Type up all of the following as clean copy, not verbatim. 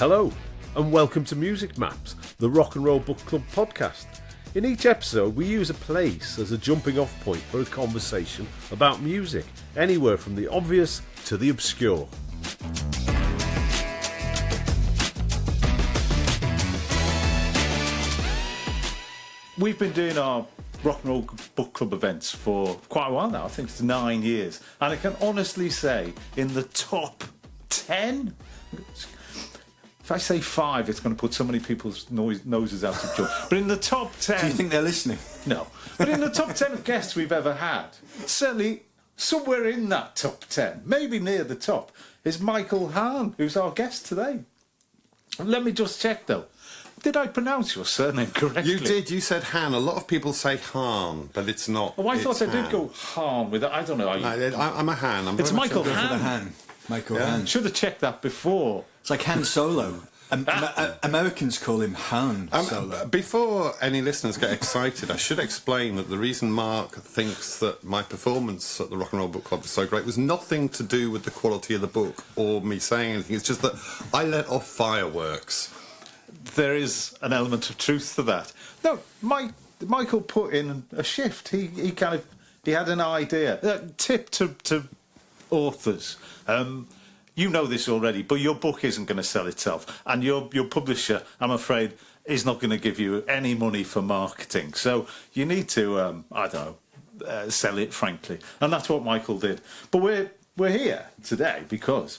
Hello, and welcome to Music Maps, the Rock and Roll Book Club podcast. In each episode, we use a place as a jumping off point for a conversation about music, anywhere from the obvious to the obscure. We've been doing our Rock and Roll Book Club events for quite a while now. I think it's 9 years. And I can honestly say, in the top 10... If I say 5, it's going to put so many people's noses out of joint. But in the top 10... Do you think they're listening? No. But in the top 10 of guests we've ever had, certainly somewhere in that top 10, maybe near the top, is Michael Hann, who's our guest today. Let me just check, though. Did I pronounce your surname correctly? You did. You said Hann. A lot of people say Hann, but it's not. Oh, I thought I Hann. did go Hann with it. I don't know. I'm a Hann. It's Michael Go for the Hann. Han. Michael Han. Should have checked that before. It's like Han Solo. Americans call him Han Solo. Before any listeners get excited, I should explain that the reason Mark thinks that my performance at the Rock and Roll Book Club was so great was nothing to do with the quality of the book or me saying anything. It's just that I let off fireworks. There is an element of truth to that. No, Michael put in a shift. He had an idea. Tip to authors. You know this already, but your book isn't going to sell itself, and your publisher, I'm afraid, is not going to give you any money for marketing. So you need to, sell it, frankly, and that's what Michael did. But we're here today because.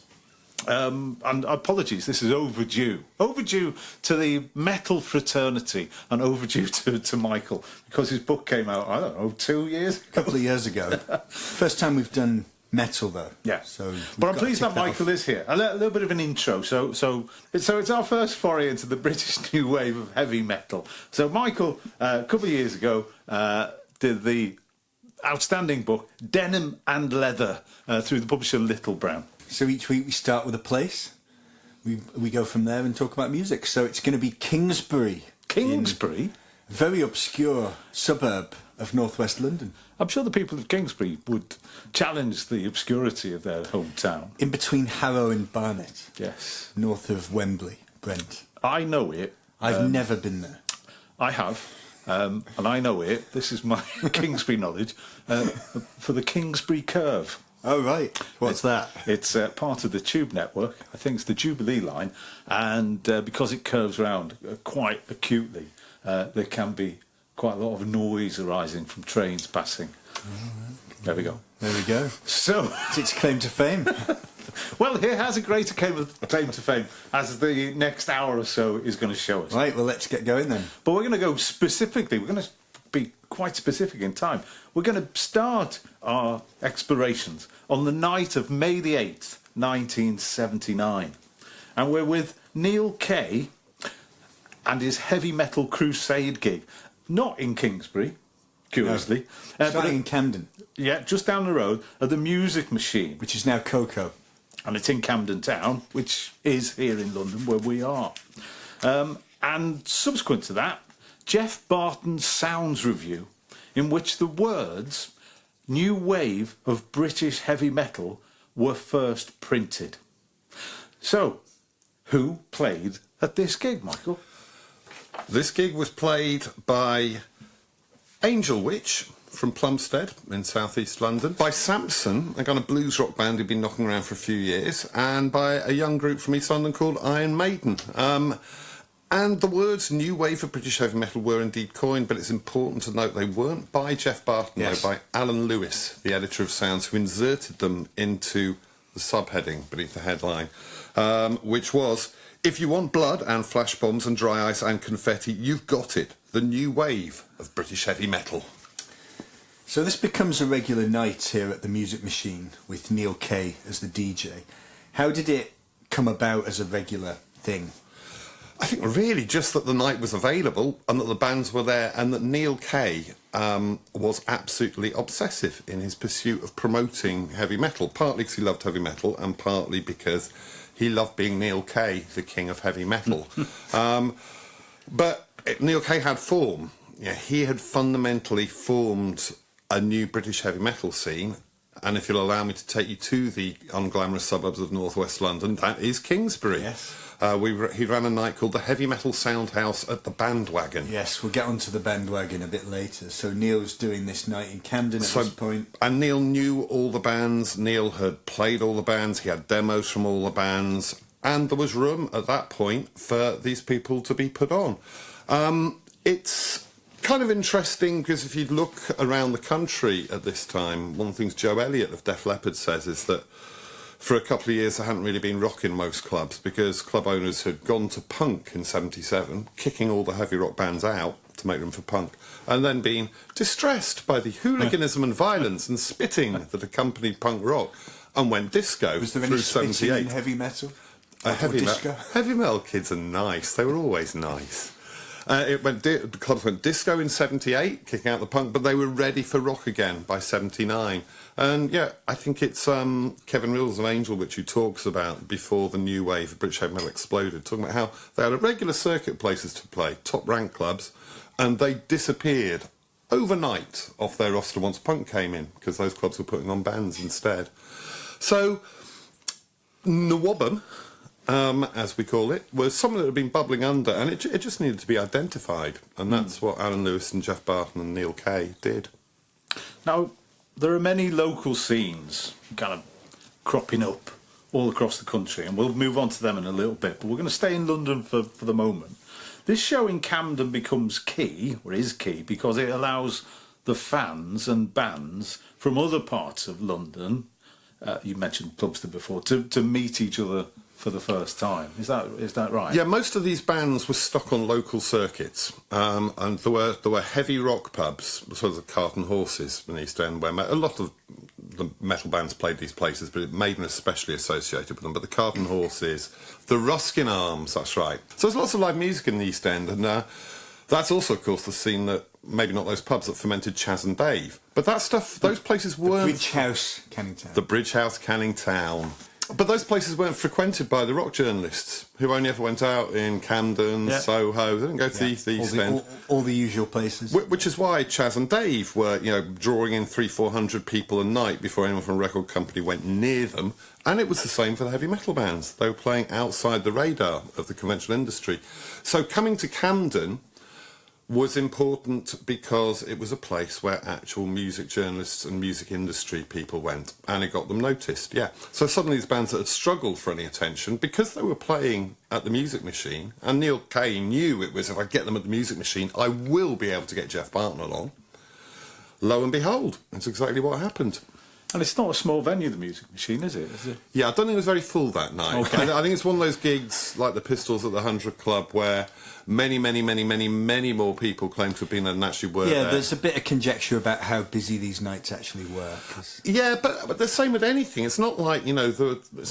And apologies, this is overdue to the metal fraternity and overdue to Michael, because his book came out, I don't know, 2 years ago. A couple of years ago. First time we've done metal, though. Yeah. So but I'm pleased that Michael is here. A little bit of an intro. So it's our first foray into the British new wave of heavy metal. So Michael, a couple of years ago, did the outstanding book Denim and Leather through the publisher Little Brown. So each week we start with a place. We go from there and talk about music. So it's going to be Kingsbury. Kingsbury? A very obscure suburb of northwest London. I'm sure the people of Kingsbury would challenge the obscurity of their hometown. In between Harrow and Barnet. Yes. North of Wembley, Brent. I know it. I've never been there. I have. And I know it. This is my Kingsbury knowledge. For the Kingsbury Curve. Oh, right. What's that? It's part of the tube network. I think it's the Jubilee line. And because it curves around quite acutely, there can be quite a lot of noise arising from trains passing. Oh, right. There we go. There we go. So it's its claim to fame. Well, it has a greater claim to fame, as the next hour or so is going to show us. Right, well, let's get going then. But we're going to go specifically, we're going to be quite specific in time. We're going to start our explorations on the night of May the 8th, 1979. And we're with Neil Kay and his Heavy Metal Crusade gig. Not in Kingsbury, curiously. No. Starting in Camden. Yeah, just down the road at the Music Machine. Which is now Coco. And it's in Camden Town, which is here in London where we are. And subsequent to that, Jeff Barton's Sounds Review, in which the words "New Wave of British Heavy Metal" were first printed. So, who played at this gig, Michael? This gig was played by Angel Witch from Plumstead in southeast London, by Samson, a kind of blues rock band who'd been knocking around for a few years, and by a young group from East London called Iron Maiden. And the words "new wave of British heavy metal" were indeed coined, but it's important to note they weren't by Jeff Barton, yes. Though by Alan Lewis, the editor of Sounds, who inserted them into the subheading beneath the headline, which was, "If you want blood and flash bombs and dry ice and confetti, you've got it. The new wave of British heavy metal." So this becomes a regular night here at the Music Machine with Neil Kay as the DJ. How did it come about as a regular thing? I think really just that the night was available and that the bands were there, and that Neil Kay was absolutely obsessive in his pursuit of promoting heavy metal, partly because he loved heavy metal and partly because he loved being Neil Kay, the king of heavy metal. But Neil Kay had form. Yeah, he had fundamentally formed a new British heavy metal scene And if you'll allow me to take you to the unglamorous suburbs of northwest London, that is Kingsbury. Yes. He ran a night called the Heavy Metal Sound House at the Bandwagon. Yes, we'll get onto the Bandwagon a bit later. So Neil's doing this night in Camden at this point. And Neil knew all the bands. Neil had played all the bands. He had demos from all the bands. And there was room at that point for these people to be put on. It's kind of interesting because if you look around the country at this time, one of the things Joe Elliott of Def Leppard says is that for a couple of years there hadn't really been rock in most clubs because club owners had gone to punk in 77, kicking all the heavy rock bands out to make room for punk, and then been distressed by the hooliganism and violence and spitting that accompanied punk rock and went disco Was there through any spitting 78. in heavy metal? Heavy disco? metal kids are nice. They were always nice. The clubs went disco in 78, kicking out the punk, but they were ready for rock again by 79. And yeah, I think it's Kevin Reels of Angel, which he talks about before the new wave of British heavy metal exploded, talking about how they had a regular circuit places to play, top rank clubs, and they disappeared overnight off their roster once punk came in, because those clubs were putting on bands instead. So, NWOBHM, as we call it, was something that had been bubbling under, and it just needed to be identified, and that's what Alan Lewis and Jeff Barton and Neil Kay did. Now, there are many local scenes kind of cropping up all across the country, and we'll move on to them in a little bit, but we're going to stay in London for the moment. This show in Camden becomes key, or is key, because it allows the fans and bands from other parts of London, you mentioned Plumstead before, to meet each other for the first time. Is that right? Yeah, most of these bands were stuck on local circuits, and there were heavy rock pubs, sort of the Cart and Horses in East End, where a lot of the metal bands played these places, but Maiden especially associated with them. But the Cart and Horses, the Ruskin Arms, that's right. So there's lots of live music in the East End, and that's also, of course, the scene that maybe not those pubs that fermented Chaz and Dave, but that stuff, those places weren't. The Bridge House, Canning Town. The Bridge House, Canning Town. But those places weren't frequented by the rock journalists, who only ever went out in Camden, Soho. They didn't go to the East End. All the usual places. Which is why Chaz and Dave were, drawing in 300-400 people a night before anyone from a record company went near them. And it was the same for the heavy metal bands. They were playing outside the radar of the conventional industry. So coming to Camden was important because it was a place where actual music journalists and music industry people went, and it got them noticed, yeah. So suddenly these bands that had struggled for any attention, because they were playing at the Music Machine, and Neil Kay knew it was, if I get them at the Music Machine, I will be able to get Jeff Barton along. Lo and behold, that's exactly what happened. And it's not a small venue, the Music Machine, is it? Yeah, I don't think it was very full that night. Okay. I think it's one of those gigs like the Pistols at the 100 Club where many more people claim to have been there than actually were there. There's a bit of conjecture about how busy these nights actually were. Yeah, but the same with anything. It's not like, it's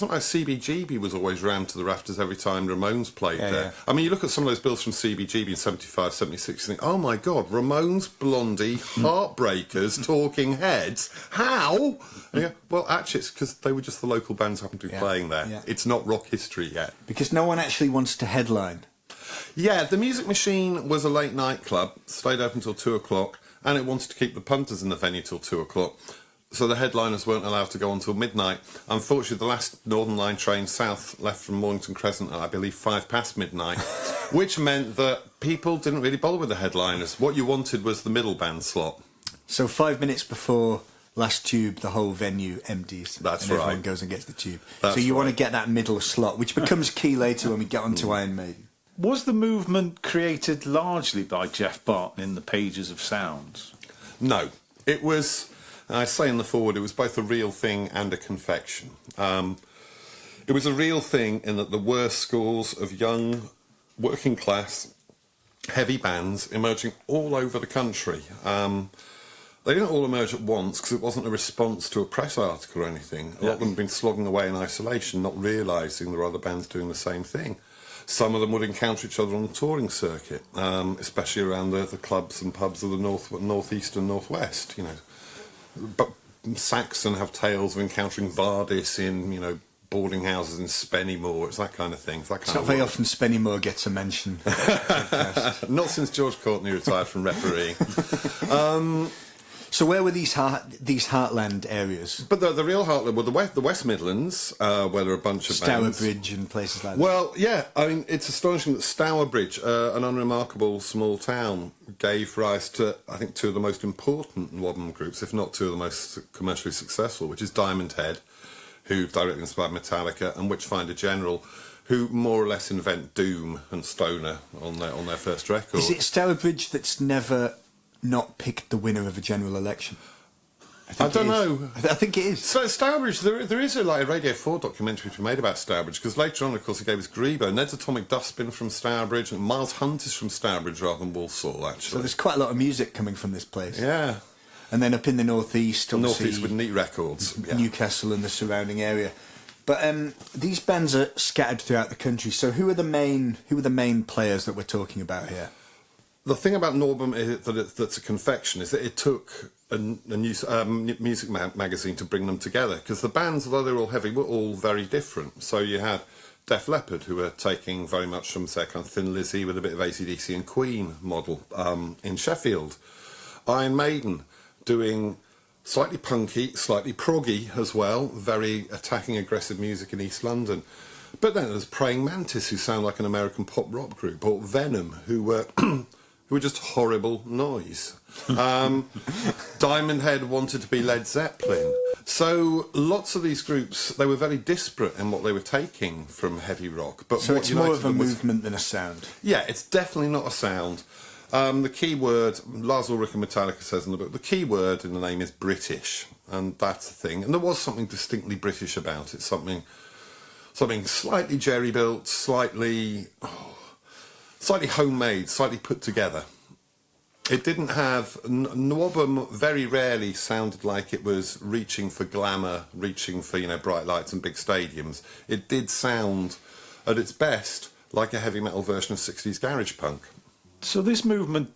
not like CBGB was always rammed to the rafters every time Ramones played there. Yeah. I mean, you look at some of those bills from CBGB in 75, 76, you think, oh my God, Ramones, Blondie, Heartbreakers, Talking Heads, how? Yeah, well, actually, it's because they were just the local bands who happened to be playing there. Yeah. It's not rock history yet. Because no one actually wants to headline. Yeah, the Music Machine was a late night club, stayed open till 2 o'clock, and it wanted to keep the punters in the venue till 2 o'clock. So the headliners weren't allowed to go on till midnight. Unfortunately, the last Northern Line train south left from Mornington Crescent at, I believe, 5 past midnight, which meant that people didn't really bother with the headliners. What you wanted was the middle band slot. So 5 minutes before last tube, the whole venue empties. That's and right. Everyone goes and gets the tube. That's so you want right. to get that middle slot, which becomes key later when we get onto Iron Maiden. Was the movement created largely by Jeff Barton in the pages of sounds? No. It was, I say in the forward, it was both a real thing and a confection. It was a real thing in that there were schools of young, working class, heavy bands emerging all over the country. They didn't all emerge at once because it wasn't a response to a press article or anything. A lot of them had been slogging away in isolation, not realising there were other bands doing the same thing. Some of them would encounter each other on the touring circuit, especially around the clubs and pubs of the northeast and northwest. But Saxon have tales of encountering Vardis in boarding houses in Spennymoor. It's that kind of thing. It's not very often Spennymoor gets a mention. Not since George Courtney retired from refereeing. So where were these heartland areas? But the real heartland were the West Midlands, where there are a bunch of bands. Stourbridge and places like that. Well, yeah, I mean, it's astonishing that Stourbridge, an unremarkable small town, gave rise to, I think, two of the most important NWOBHM groups, if not two of the most commercially successful, which is Diamond Head, who directly inspired Metallica, and Witchfinder General, who more or less invent doom and stoner on their first record. Is it Stourbridge that's never not picked the winner of a general election? I don't know. I think it is. So Stourbridge, there is a Radio 4 documentary to be made about Stourbridge, because later on, of course, he gave us Grebo. Ned's Atomic Dustbin from Stourbridge, and Miles Hunt is from Stourbridge rather than Walsall, actually. So there's quite a lot of music coming from this place. Yeah. And then up in the northeast, obviously, Northeast with Neat Records. Yeah. Newcastle and the surrounding area. But these bands are scattered throughout the country. So who are the main players that we're talking about here? The thing about NWOBHM is that's a confection is that it took a music magazine to bring them together, because the bands, although they were all heavy, were all very different. So you had Def Leppard, who were taking very much from, say, kind of Thin Lizzy with a bit of AC/DC and Queen model in Sheffield. Iron Maiden doing slightly punky, slightly proggy as well, very attacking, aggressive music in East London. But then there's Praying Mantis, who sound like an American pop rock group, or Venom, who were who were just horrible noise. Diamond Head wanted to be Led Zeppelin. So lots of these groups, they were very disparate in what they were taking from heavy rock. But So what it's more united of a them was- movement than a sound. Yeah, it's definitely not a sound. The key word, Lars Ulrich and Metallica says in the book, the key word in the name is British, and that's the thing. And there was something distinctly British about it, something slightly jerry-built, slightly homemade, slightly put together. It didn't have... NWOBHM very rarely sounded like it was reaching for glamour, reaching for, bright lights and big stadiums. It did sound, at its best, like a heavy metal version of 60s garage punk. So this movement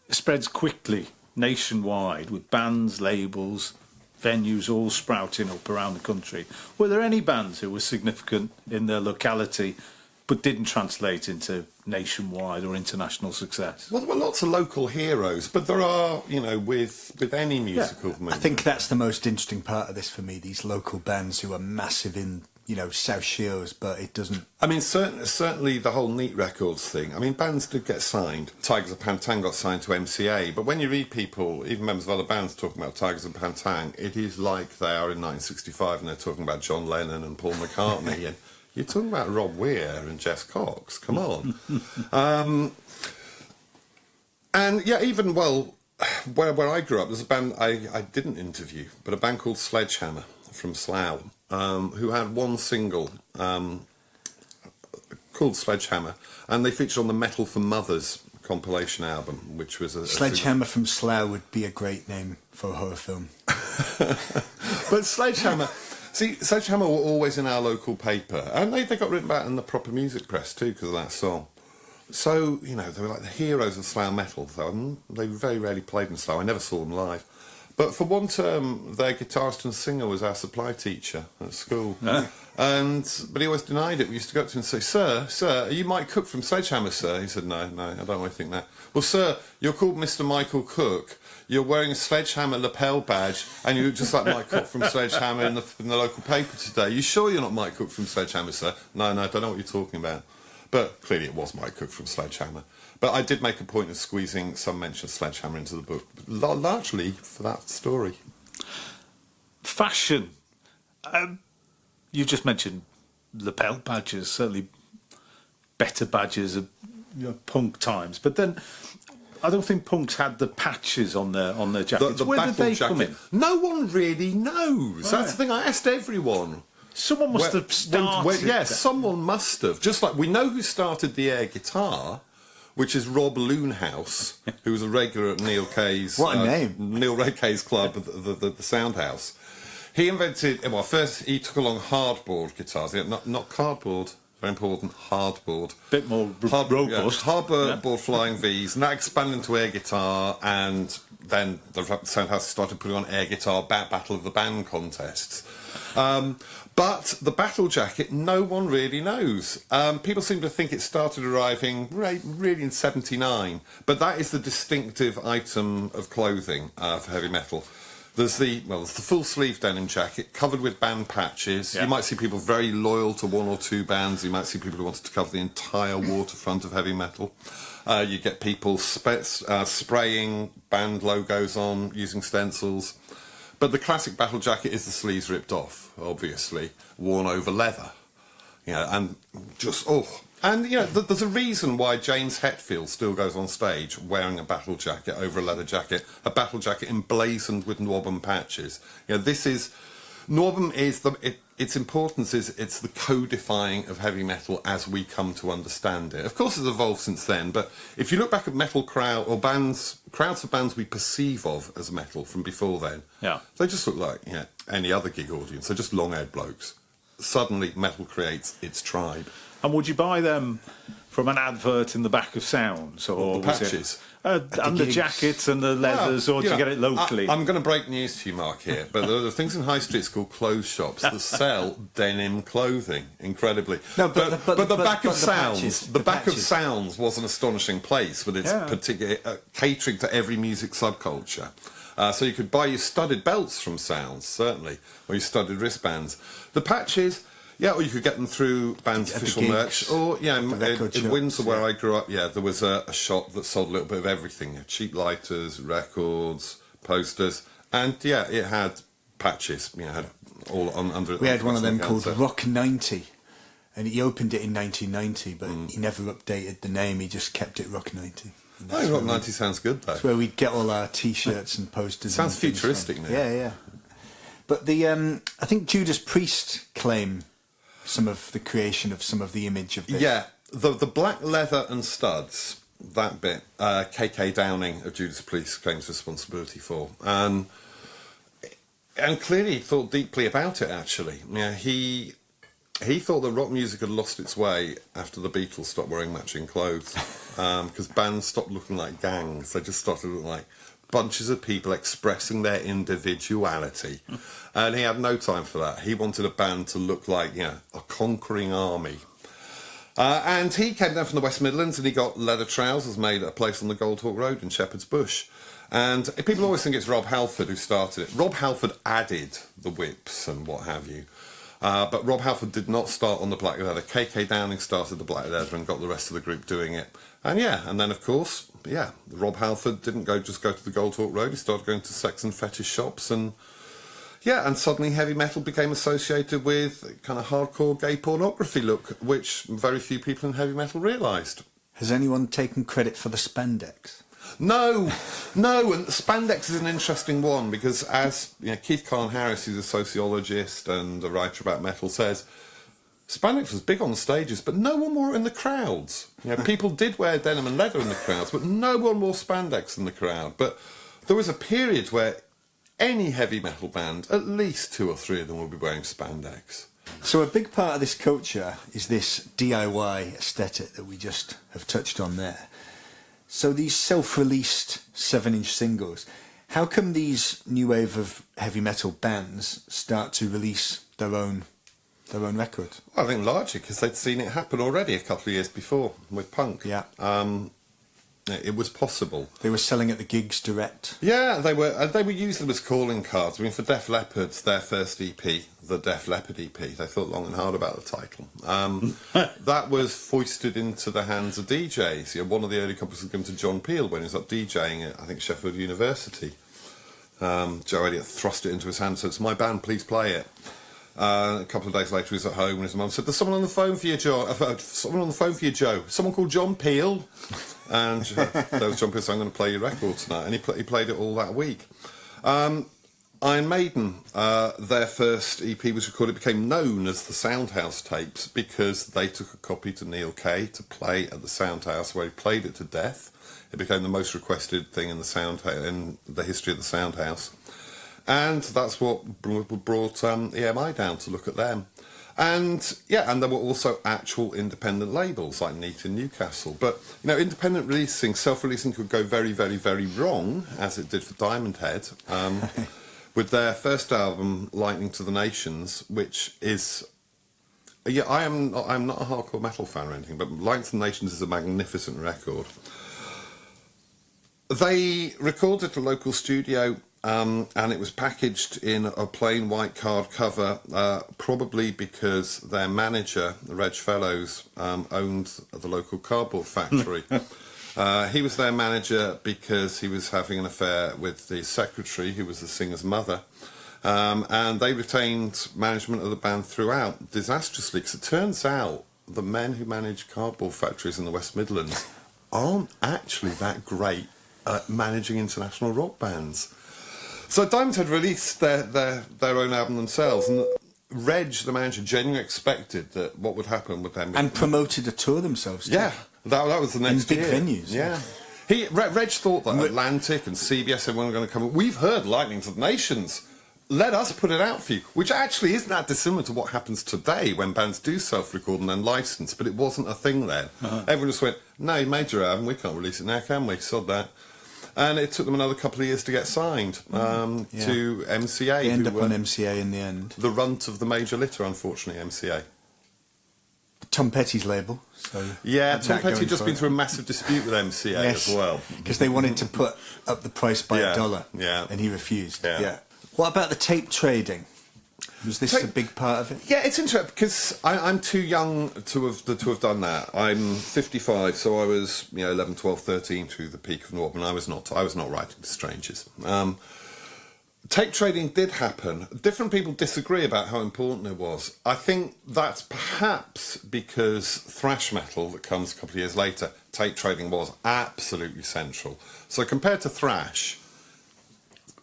spreads quickly nationwide, with bands, labels, venues all sprouting up around the country. Were there any bands who were significant in their locality but didn't translate into nationwide or international success? Well, there were lots of local heroes, but there are, with any musical movement. I think that's the most interesting part of this for me, these local bands who are massive in, South Shields, but it doesn't... I mean, certainly the whole Neat Records thing. I mean, bands did get signed. Tigers of Pantang got signed to MCA, but when you read people, even members of other bands, talking about Tigers of Pantang, it is like they are in 1965 and they're talking about John Lennon and Paul McCartney, and you're talking about Rob Weir and Jess Cox. Come on. And, yeah, even, where I grew up, there's a band I didn't interview, but a band called Sledgehammer from Slough, who had one single called Sledgehammer, and they featured on the Metal for Mothers compilation album, which was a... Sledgehammer from Slough would be a great name for a horror film. But Sledgehammer... See, Sledgehammer were always in our local paper, and they got written about in the proper music press too because of that song. So, they were like the heroes of Slough metal, though, and they very rarely played in Slough. I never saw them live. But for one term, their guitarist and singer was our supply teacher at school. But he always denied it. We used to go up to him and say, Sir, are you Mike Cook from Sledgehammer, sir? He said, No, I don't really think that. Well, sir, you're called Mr. Michael Cook. You're wearing a Sledgehammer lapel badge, and you look just like Mike Cook from Sledgehammer in the local paper today. You sure you're not Mike Cook from Sledgehammer, sir? No, I don't know what you're talking about. But clearly it was Mike Cook from Sledgehammer. But I did make a point of squeezing some mention of Sledgehammer into the book, largely for that story. Fashion. You just mentioned lapel badges, certainly better badges of punk times. But then I don't think punks had the patches on their jackets. Where did they come in? No one really knows. That's the thing. I asked everyone. Someone must have started. Yes, someone must have. Just like we know who started the air guitar, which is Rob Loonhouse, who was a regular at Neil Kay's... What a name. Neil Red Kay's club, the Sound House. He invented... Well, first he took along hardboard guitars. Not cardboard, very important, hardboard. Bit more robust. Hardboard flying Vs, and that expanded into air guitar, and then the Sound House started putting on air guitar Battle of the Band contests. But the battle jacket, no one really knows. People seem to think it started arriving really in '79, but that is the distinctive item of clothing for heavy metal. There's the full sleeve denim jacket covered with band patches. Yeah. You might see people very loyal to one or two bands. You might see people who wanted to cover the entire waterfront of heavy metal. You get people spraying band logos on using stencils. But the classic battle jacket is the sleeves ripped off, obviously, worn over leather. And just, And, there's a reason why James Hetfield still goes on stage wearing a battle jacket over a leather jacket, a battle jacket emblazoned with NWOBHM patches. NWOBHM is its importance is it's the codifying of heavy metal as we come to understand it. Of course, it's evolved since then, but if you look back at metal crowds of bands we perceive of as metal from before then, they just look like any other gig audience. They're just long-haired blokes. Suddenly, metal creates its tribe. And would you buy them from an advert in the back of Sounds, or the patches? And the jackets and the leathers, or do you get it locally? I'm going to break news to you, Mark, here, but there are things in high streets called clothes shops that sell denim clothing, incredibly. No, but the back of Sounds, patches, the back of Sounds was an astonishing place with its particular catering to every music subculture. So you could buy your studded belts from Sounds, certainly, or your studded wristbands. The patches. Yeah, or you could get them through bands' official merch. Or, in Windsor, where I grew up, there was a shop that sold a little bit of everything. Cheap lighters, records, posters. And, it had patches. Had all under it. We had one of them called Rock 90. And he opened it in 1990, but he never updated the name. He just kept it Rock 90. Rock 90 sounds good, though. That's where we'd get all our T-shirts and posters. Sounds futuristic now. Yeah. But I think Judas Priest claim some of the creation of some of the image of this. Yeah, the black leather and studs, that bit, KK Downing of Judas Priest claims responsibility for. And clearly he thought deeply about it, actually. He thought that rock music had lost its way after the Beatles stopped wearing matching clothes, because bands stopped looking like gangs. They just started looking like bunches of people expressing their individuality. And he had no time for that. He wanted a band to look like, a conquering army. And he came down from the West Midlands and he got leather trousers made at a place on the Goldhawk Road in Shepherd's Bush. And people always think it's Rob Halford who started it. Rob Halford added the whips and what have you. But Rob Halford did not start on the black leather. KK Downing started the black leather and got the rest of the group doing it. And then, of course, Rob Halford didn't just go to the Goldhawk Road. He started going to sex and fetish shops and suddenly heavy metal became associated with kind of hardcore gay pornography look, which very few people in heavy metal realised. Has anyone taken credit for the spandex? No, and spandex is an interesting one because, as Keith Carn-Harris, who's a sociologist and a writer about metal, says, spandex was big on stages, but no one wore it in the crowds. People did wear denim and leather in the crowds, but no one wore spandex in the crowd. But there was a period where any heavy metal band, at least 2 or 3 of them, would be wearing spandex. So a big part of this culture is this DIY aesthetic that we just have touched on there. So these self-released 7-inch singles, how come these new wave of heavy metal bands start to release their own records? Well, I think largely because they'd seen it happen already a couple of years before with punk. Yeah. It was possible. They were selling at the gigs direct. Yeah, they were using them as calling cards. I mean, for Def Leppard, their first EP, the Def Leppard EP, they thought long and hard about the title. That was foisted into the hands of DJs. One of the early copies was given to John Peel when he was up DJing at, I think, Sheffield University. Joe Elliott thrust it into his hand and said, "It's my band, please play it." A couple of days later, he was at home and his mum said, "There's someone on the phone for you, Joe. Someone on the phone for you, Joe. Someone called John Peel." And there was John Peel saying, "I'm going to play your record tonight." And he played it all that week. Iron Maiden, their first EP was recorded, became known as the Soundhouse tapes because they took a copy to Neil Kay to play at the Soundhouse, where he played it to death. It became the most requested thing in the history of the Soundhouse. And that's what brought EMI down to look at them. And there were also actual independent labels like Neat in Newcastle. But, independent releasing, self-releasing could go very, very, very wrong, as it did for Diamond Head. with their first album, Lightning to the Nations, which is... Yeah, I'm not a hardcore metal fan or anything, but Lightning to the Nations is a magnificent record. They recorded at a local studio, and it was packaged in a plain white card cover, probably because their manager, Reg Fellows, owned the local cardboard factory. He was their manager because he was having an affair with the secretary, who was the singer's mother. And they retained management of the band throughout, disastrously, because it turns out the men who manage cardboard factories in the West Midlands aren't actually that great at managing international rock bands. So Diamond Head released their own album themselves, and Reg, the manager, genuinely expected that what would happen with them... And promoted a tour themselves, too. Yeah, that was the next in big year. venues. Yeah. Reg thought that Atlantic and CBS, everyone were going to come... We've heard Lightning to the Nations. Let us put it out for you. Which actually isn't that dissimilar to what happens today when bands do self-record and then license, but it wasn't a thing then. Everyone just went, no, you made your album, we can't release it now, can we? Sod that. And it took them another couple of years to get signed to MCA. They end up on MCA in the end. The runt of the major litter, unfortunately, MCA. Tom Petty's label. So yeah, Tom Petty had just been through a massive dispute with MCA as well. Because they wanted to put up the price by $1. Yeah. And he refused. Yeah. What about the tape trading? Was this a big part of it? Yeah, it's interesting because I'm too young to have done that. I'm 55, so I was 11, 12, 13 through the peak of NWOBHM, and I was not writing to strangers. Tape trading did happen. Different people disagree about how important it was. I think that's perhaps because thrash metal that comes a couple of years later, tape trading was absolutely central. So compared to thrash,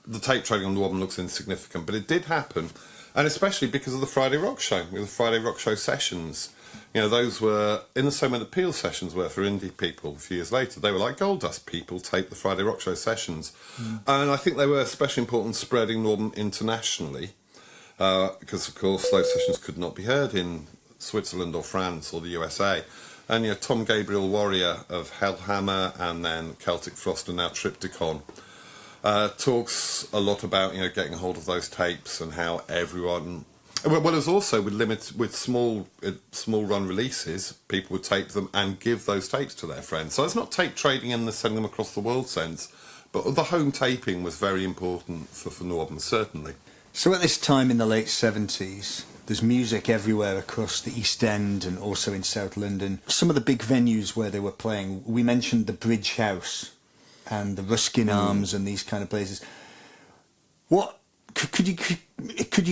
the tape trading on NWOBHM looks insignificant, but it did happen. And especially because of the Friday Rock Show, with the Friday Rock Show sessions. Those were in the same way the Peel sessions were for indie people a few years later. They were like gold dust. People taped the Friday Rock Show sessions. And I think they were especially important spreading NWOBHM internationally, because, of course, those sessions could not be heard in Switzerland or France or the USA. And, Tom Gabriel Warrior of Hellhammer and then Celtic Frost and now Triptychon talks a lot about getting hold of those tapes and how everyone. Well, as also with small run releases, people would tape them and give those tapes to their friends. So it's not tape trading in the sending them across the world sense, but the home taping was very important for NWOBHM, certainly. So at this time in the late 70s, there's music everywhere across the East End and also in South London. Some of the big venues where they were playing, we mentioned the Bridge House and the Ruskin Arms and these kind of places. What could you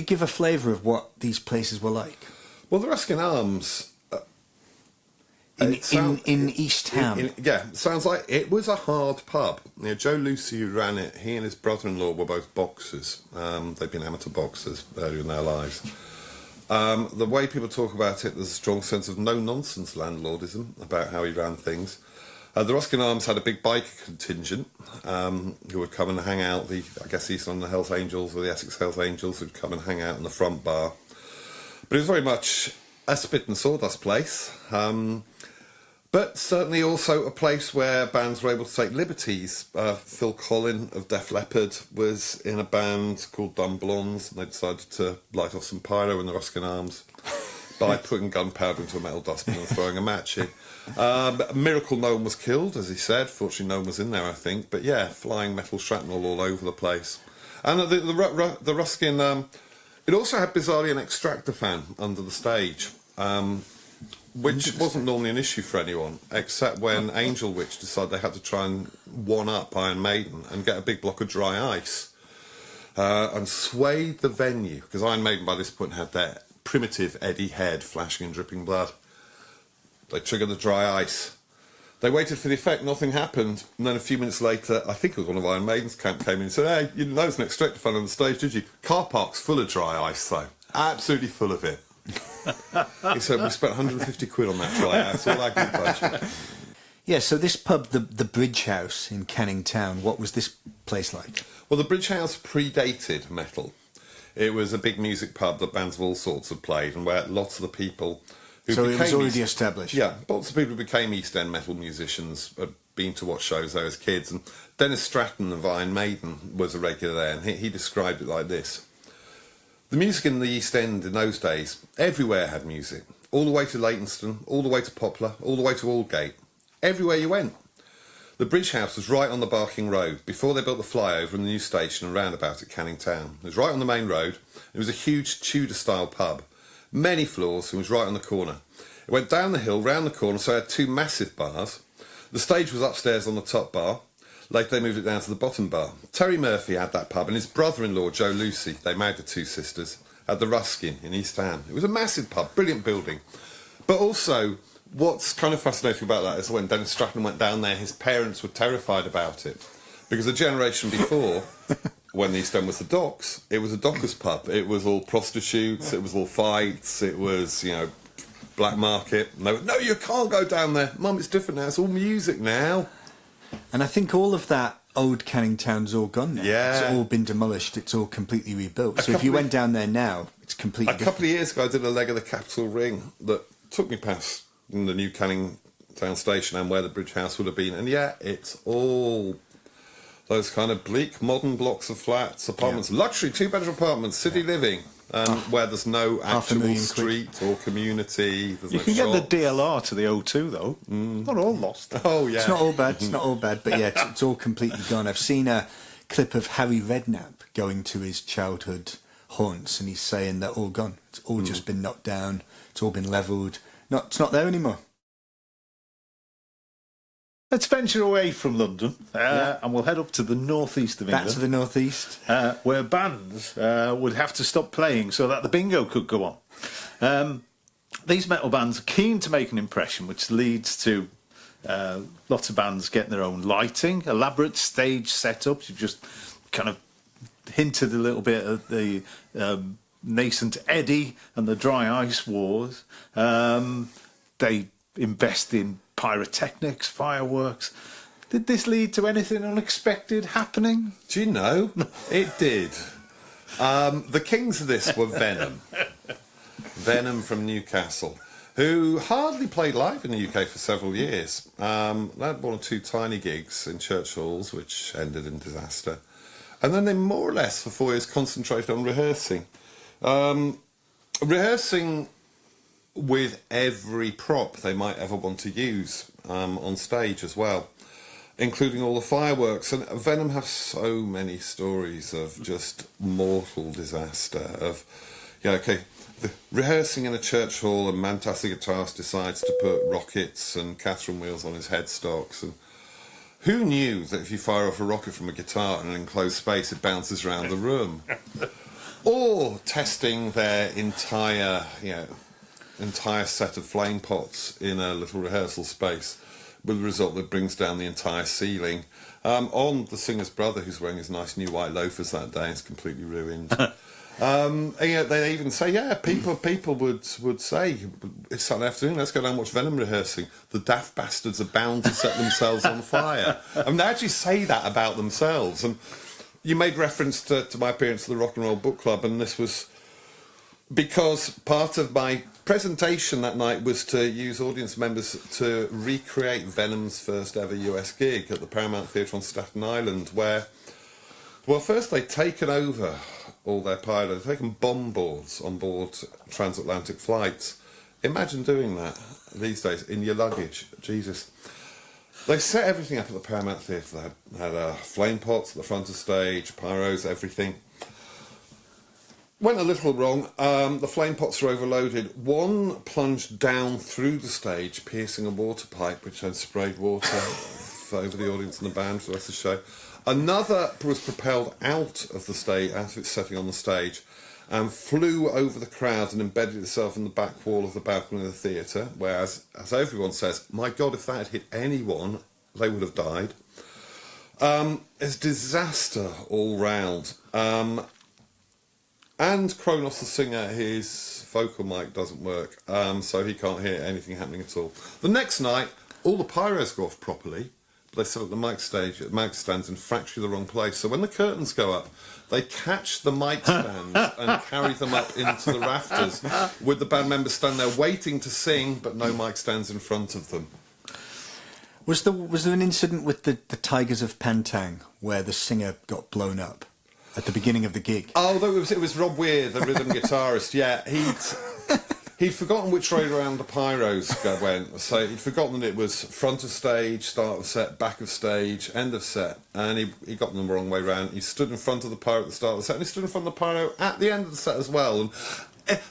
give a flavour of what these places were like? Well, the Ruskin Arms in East Ham. Sounds like it was a hard pub. Joe Lucy, who ran it, he and his brother-in-law were both boxers. They'd been amateur boxers earlier in their lives. The way people talk about it, there's a strong sense of no-nonsense landlordism about how he ran things. The Ruskin Arms had a big biker contingent who would come and hang out. I guess East London Hells Angels or the Essex Hells Angels would come and hang out in the front bar. But it was very much a spit and sawdust place. But certainly also a place where bands were able to take liberties. Phil Collin of Def Leppard was in a band called Dumb Blondes, and they decided to light off some pyro in the Ruskin Arms by putting gunpowder into a metal dustbin and throwing a match in. Miracle no one was killed, as he said. Fortunately, no one was in there, I think. But yeah, flying metal shrapnel all over the place. And the Ruskin, it also had bizarrely an extractor fan under the stage, which wasn't normally an issue for anyone, except when Angel Witch decided they had to try and one-up Iron Maiden and get a big block of dry ice and swayed the venue, because Iron Maiden by this point had their primitive Eddie head flashing and dripping blood. They triggered the dry ice. They waited for the effect, nothing happened, and then a few minutes later, I think it was one of Iron Maiden's camp came in and said, "Hey, you didn't know there's an extractor fan on the stage, did you? Car park's full of dry ice, though. Absolutely full of it." He said, "We spent 150 quid on that dry ice, all that good budget." Yeah, so this pub, the Bridge House in Canning Town, what was this place like? Well, the Bridge House predated metal. It was a big music pub that bands of all sorts had played, and where lots of the people who so became it was already established. Yeah, lots of people who became East End metal musicians had been to watch shows there as kids. And Dennis Stratton of Iron Maiden was a regular there, and he described it like this. The music in the East End in those days, everywhere had music. All the way to Leytonstone, all the way to Poplar, all the way to Aldgate. Everywhere you went. The Bridge House was right on the Barking Road, before they built the flyover and the new station and roundabout at Canning Town. It was right on the main road. It was a huge Tudor-style pub. Many floors, and was right on the corner. It went down the hill, round the corner, so it had two massive bars. The stage was upstairs on the top bar. Later they moved it down to the bottom bar. Terry Murphy had that pub, and his brother-in-law, Joe Lucy, they married the two sisters, had the Ruskin in East Ham. It was a massive pub, brilliant building. But also, what's kind of fascinating about that is when Dennis Stratton went down there, his parents were terrified about it. Because a generation before, when the East End was the docks, it was a dockers pub. It was all prostitutes, it was all fights, it was, black market. No, you can't go down there. Mum, it's different now. It's all music now. And I think all of that old Canning Town's all gone now. Yeah. It's all been demolished. It's all completely rebuilt. So if you went down there now, it's completely A couple of years ago, I did a leg of the Capitol Ring that took me past the new Canning Town station and where the Bridge House would have been. And yeah, it's all those kind of bleak modern blocks of flats, apartments, luxury two-bedroom apartments, city living, where there's no actual street or community. There's You no can shops. get the DLR to the O2 though. Not all lost. Oh yeah, It's not all bad. It's not all bad. But yeah, it's all completely gone. I've seen a clip of Harry Redknapp going to his childhood haunts, and he's saying they're all gone. It's all just been knocked down. It's all been levelled. It's not there anymore. Let's venture away from London and we'll head up to the northeast of England. Back to the northeast. Where bands would have to stop playing so that the bingo could go on. These metal bands are keen to make an impression, which leads to lots of bands getting their own lighting, elaborate stage setups. You've just kind of hinted a little bit at the nascent Eddie and the dry ice wars. They invest in pyrotechnics, fireworks. Did this lead to anything unexpected happening? Do you know? It did. The kings of this were Venom. Venom from Newcastle, who hardly played live in the UK for several years. They had one or two tiny gigs in church halls, which ended in disaster. And then they more or less, for 4 years, concentrated on rehearsing. Rehearsing with every prop they might ever want to use on stage as well, including all the fireworks. And Venom have so many stories of just mortal disaster, of, the rehearsing in a church hall and Mantas the guitarist decides to put rockets and Catherine wheels on his headstocks. And who knew that if you fire off a rocket from a guitar in an enclosed space, it bounces around the room? Or testing their entire set of flame pots in a little rehearsal space, with the result that brings down the entire ceiling. On the singer's brother, who's wearing his nice new white loafers that day, is completely ruined. And they even say, people would say, it's Saturday afternoon, let's go down and watch Venom rehearsing. The daft bastards are bound to set themselves on fire. And they actually say that about themselves. And you made reference to my appearance at the Rock and Roll Book Club, and this was because part of my presentation that night was to use audience members to recreate Venom's first ever US gig at the Paramount Theatre on Staten Island, where, first they'd taken over all their pilots, they'd taken bomb boards on board transatlantic flights. Imagine doing that these days in your luggage. Jesus. They set everything up at the Paramount Theatre. They had flame pots at the front of stage, pyros, everything. Went a little wrong. The flame pots were overloaded. One plunged down through the stage, piercing a water pipe, which then sprayed water over the audience and the band for the rest of the show. Another was propelled out of the stage, out of its setting on the stage, and flew over the crowd and embedded itself in the back wall of the balcony of the theatre, whereas, as everyone says, my God, if that had hit anyone, they would have died. It's disaster all round. And Kronos, the singer, his vocal mic doesn't work, so he can't hear anything happening at all. The next night, all the pyros go off properly, but they set up the mic stands and fracture the wrong place. So when the curtains go up, they catch the mic stands and carry them up into the rafters, with the band members standing there waiting to sing, but no mic stands in front of them. Was there an incident with the Tigers of Pantang where the singer got blown up at the beginning of the gig? Oh, it was Rob Weir, the rhythm guitarist. Yeah, he'd forgotten which way around the pyros went. So he'd forgotten that it was front of stage, start of set, back of stage, end of set, and he got them the wrong way round. He stood in front of the pyro at the start of the set, and he stood in front of the pyro at the end of the set as well. And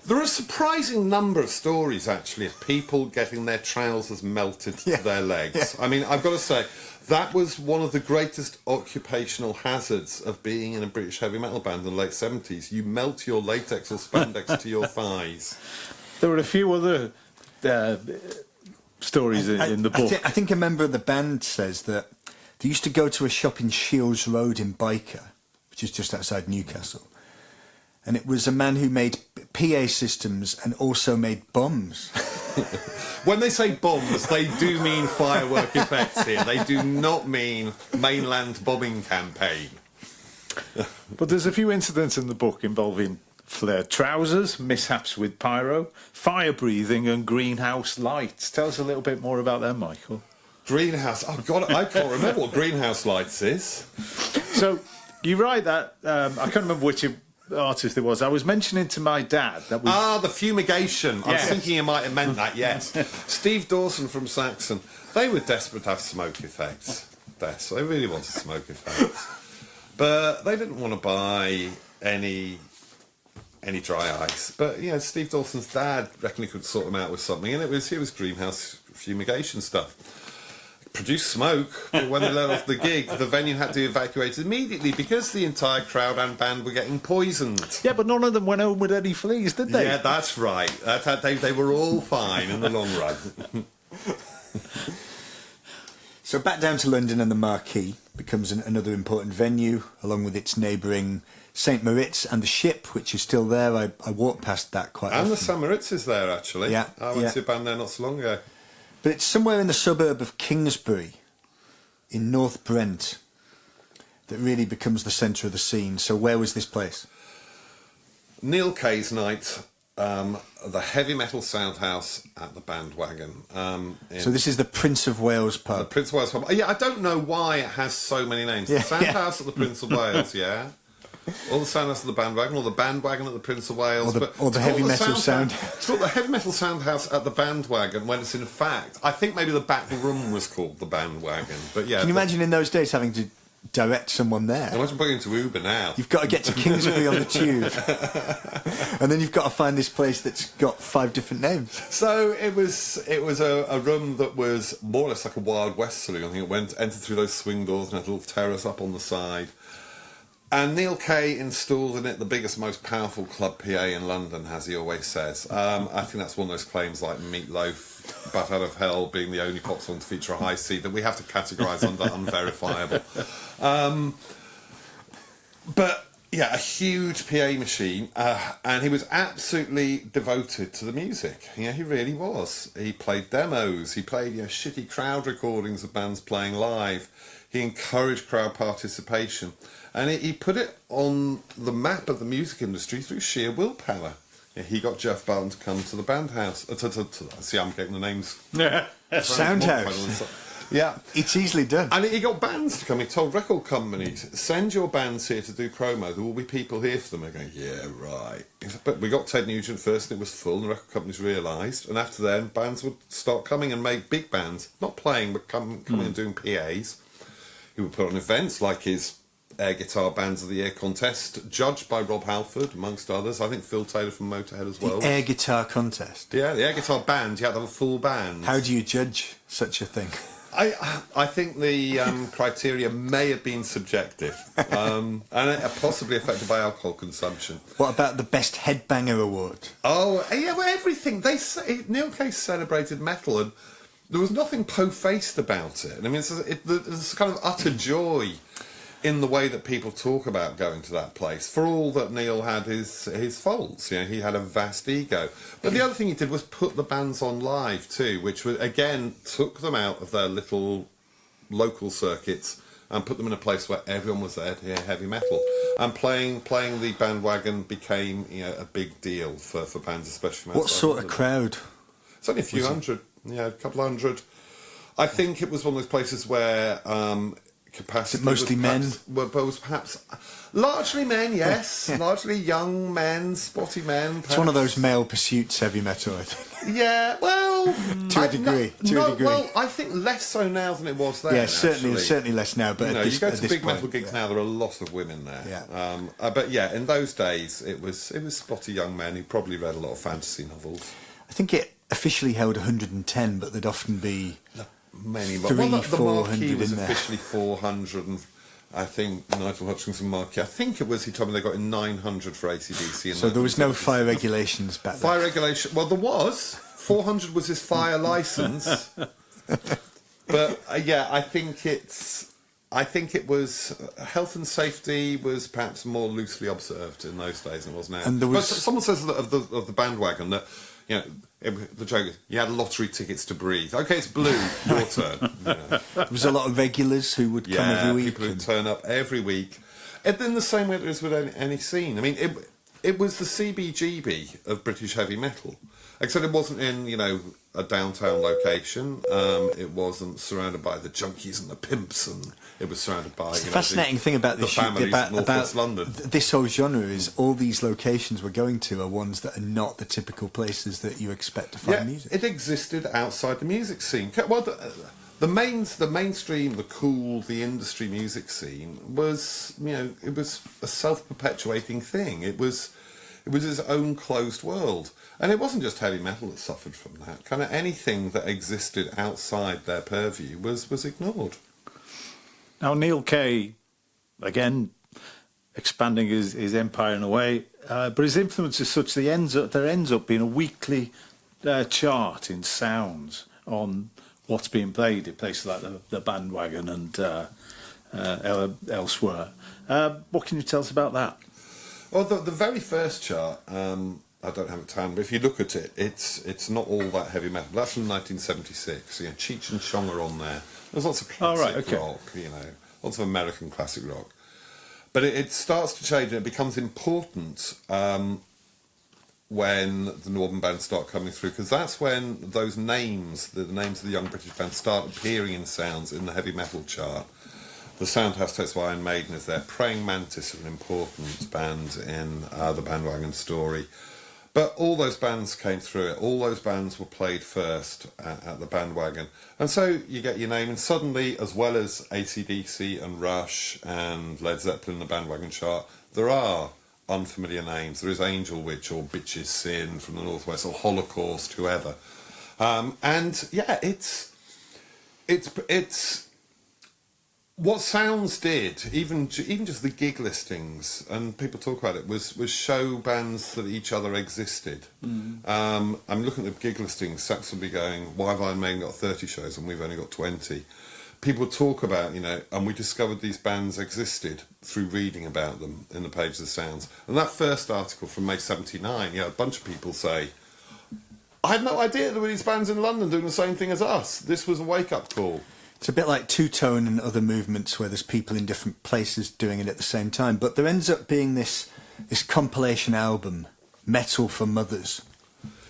there are a surprising number of stories, actually, of people getting their trousers melted to their legs. Yeah. I mean, I've got to say, that was one of the greatest occupational hazards of being in a British heavy metal band in the late 70s. You melt your latex or spandex to your thighs. There were a few other stories in the book. I think a member of the band says that they used to go to a shop in Shields Road in Byker, which is just outside Newcastle. And it was a man who made PA systems and also made bombs. When they say bombs, they do mean firework effects here. They do not mean mainland bombing campaign. But there's a few incidents in the book involving flared trousers, mishaps with pyro, fire breathing and greenhouse lights. Tell us a little bit more about them, Michael. Greenhouse? Oh, God, I can't remember what greenhouse lights is. So, you write that, I can't remember which artist it was. I was mentioning to my dad that was... the fumigation. I was thinking you might have meant that, yes. Steve Dawson from Saxon. They were desperate to have smoke effects. They really wanted smoke effects. But they didn't want to buy any dry ice. But, Steve Dawson's dad reckoned he could sort them out with something, and it was greenhouse fumigation stuff. Produced smoke, but when they let off the gig, the venue had to be evacuated immediately because the entire crowd and band were getting poisoned. Yeah, but none of them went home with any fleas, did they? Yeah, that's right. They were all fine in the long run. So back down to London, and the Marquee becomes another important venue, along with its neighbouring St Moritz and the Ship, which is still there. I walked past that quite often. And the St Moritz is there, actually. Yeah, I went to a band there not so long ago. But it's somewhere in the suburb of Kingsbury, in North Brent, that really becomes the centre of the scene. So where was this place? Neil Kay's night, the heavy metal sound house at the Bandwagon. So this is the Prince of Wales pub. The Prince of Wales pub. Yeah, I don't know why it has so many names. The sound house at the Prince of Wales, yeah. Or the sound house at the Bandwagon, or the Bandwagon at the Prince of Wales. Or the heavy metal sound. It's called the heavy metal sound house at the Bandwagon, when it's in fact, I think maybe the back room was called the Bandwagon. But yeah. Can you imagine in those days having to direct someone there? Imagine putting into Uber now. You've got to get to Kingsbury on the tube. And then you've got to find this place that's got 5 different names. So it was a room that was more or less like a Wild West saloon. I think it entered through those swing doors and had a little terrace up on the side. And Neil Kay installed in it the biggest, most powerful club PA in London, as he always says. I think that's one of those claims like Meatloaf, Bat Out of Hell being the only pop song to feature a high C that we have to categorise under unverifiable. But, yeah, a huge PA machine, and he was absolutely devoted to the music. Yeah, he really was. He played demos, he played shitty crowd recordings of bands playing live. He encouraged crowd participation. And he put it on the map of the music industry through sheer willpower. Yeah, he got Jeff Barton to come to the band house. See, I'm getting the names. Sound house. Yeah. It's easily done. And he got bands to come. He told record companies, send your bands here to do promo. There will be people here for them. They're going, yeah, right. But we got Ted Nugent first and it was full and the record companies realised. And after then, bands would start coming and make big bands. Not playing, but coming and doing PAs. He would put on events like his Air Guitar Bands of the Year contest, judged by Rob Halford, amongst others. I think Phil Taylor from Motorhead as well. The Air Guitar contest? Yeah, the Air Guitar Band. You had to have a full band. How do you judge such a thing? I think the criteria may have been subjective and possibly affected by alcohol consumption. What about the Best Headbanger Award? Oh, yeah, well, everything. Neil Kay celebrated metal and there was nothing po-faced about it. I mean, there's kind of utter joy in the way that people talk about going to that place. For all that Neil had his faults, he had a vast ego. But the other thing he did was put the bands on live too, which was, again, took them out of their little local circuits and put them in a place where everyone was there to hear heavy metal. And playing the Bandwagon became a big deal for bands, especially from outside What sort London. of crowd? It's only a few hundred, a couple hundred. I think it was one of those places where capacity mostly was perhaps largely men, yes, largely young men, spotty men. Perhaps. It's one of those male pursuits, heavy metal, I think. Yeah, well, to a degree. Well, I think less so now than it was then. Yeah, certainly less now. But you go to big point, metal gigs now, there are a lot of women there. Yeah. But yeah, in those days, it was spotty young men who probably read a lot of fantasy novels. I think it officially held 110, but there'd often be many. The Marquee was in there. officially 400, and I think Nigel Hutchinson Marquee. I think it was. He told me they got in 900 for AC/DC. So there was no fire regulations back then. Fire regulation. Well, there was. 400 was his fire license. But yeah, I think it was health and safety was perhaps more loosely observed in those days than it was now. And there was, but someone says that of the bandwagon that the joke is you had lottery tickets to breathe. Okay, it's blue. Your turn. There was a lot of regulars who would come every week. People who turn up every week. And then the same way it is with any scene. I mean, it was the CBGB of British heavy metal. Except it wasn't in, a downtown location. It wasn't surrounded by the junkies and the pimps, and it was surrounded by. It's the fascinating thing about this about London. This whole genre is all these locations we're going to are ones that are not the typical places that you expect to find music. It existed outside the music scene. Well, the mainstream, the cool, the industry music scene was, it was a self-perpetuating thing. It was its own closed world. And it wasn't just heavy metal that suffered from that. Kind of anything that existed outside their purview was ignored. Now, Neil Kay, again, expanding his empire in a way, but his influence is such that there ends up being a weekly chart in sounds on what's being played in places like the Bandwagon and elsewhere. What can you tell us about that? Well, the very first chart, I don't have it to hand, but if you look at it, it's not all that heavy metal. That's from 1976. Cheech and Chong are on there. There's lots of classic rock, lots of American classic rock. But it starts to change and it becomes important when the NWOBHM bands start coming through, because that's when those names, the names of the young British bands, start appearing in sounds in the heavy metal chart. The Soundhouse Tapes by Iron Maiden is there. Praying Mantis are an important band in the Bandwagon story. But all those bands came through it. All those bands were played first at the Bandwagon. And so you get your name, and suddenly, as well as AC/DC and Rush and Led Zeppelin in the Bandwagon chart, there are unfamiliar names. There is Angel Witch or Bitch's Sin from the Northwest or Holocaust, whoever. And yeah, it's what Sounds did, even just the gig listings, and people talk about it, was show bands that each other existed. I'm looking at the gig listings. Sax will be going, why have Iron Maiden got 30 shows and we've only got 20? People talk about, and we discovered these bands existed through reading about them in the pages of Sounds. And that first article from May 79, a bunch of people say, I had no idea there were these bands in London doing the same thing as us. This was a wake-up call. It's a bit like two-tone and other movements where there's people in different places doing it at the same time. But there ends up being this compilation album, Metal for Mothers.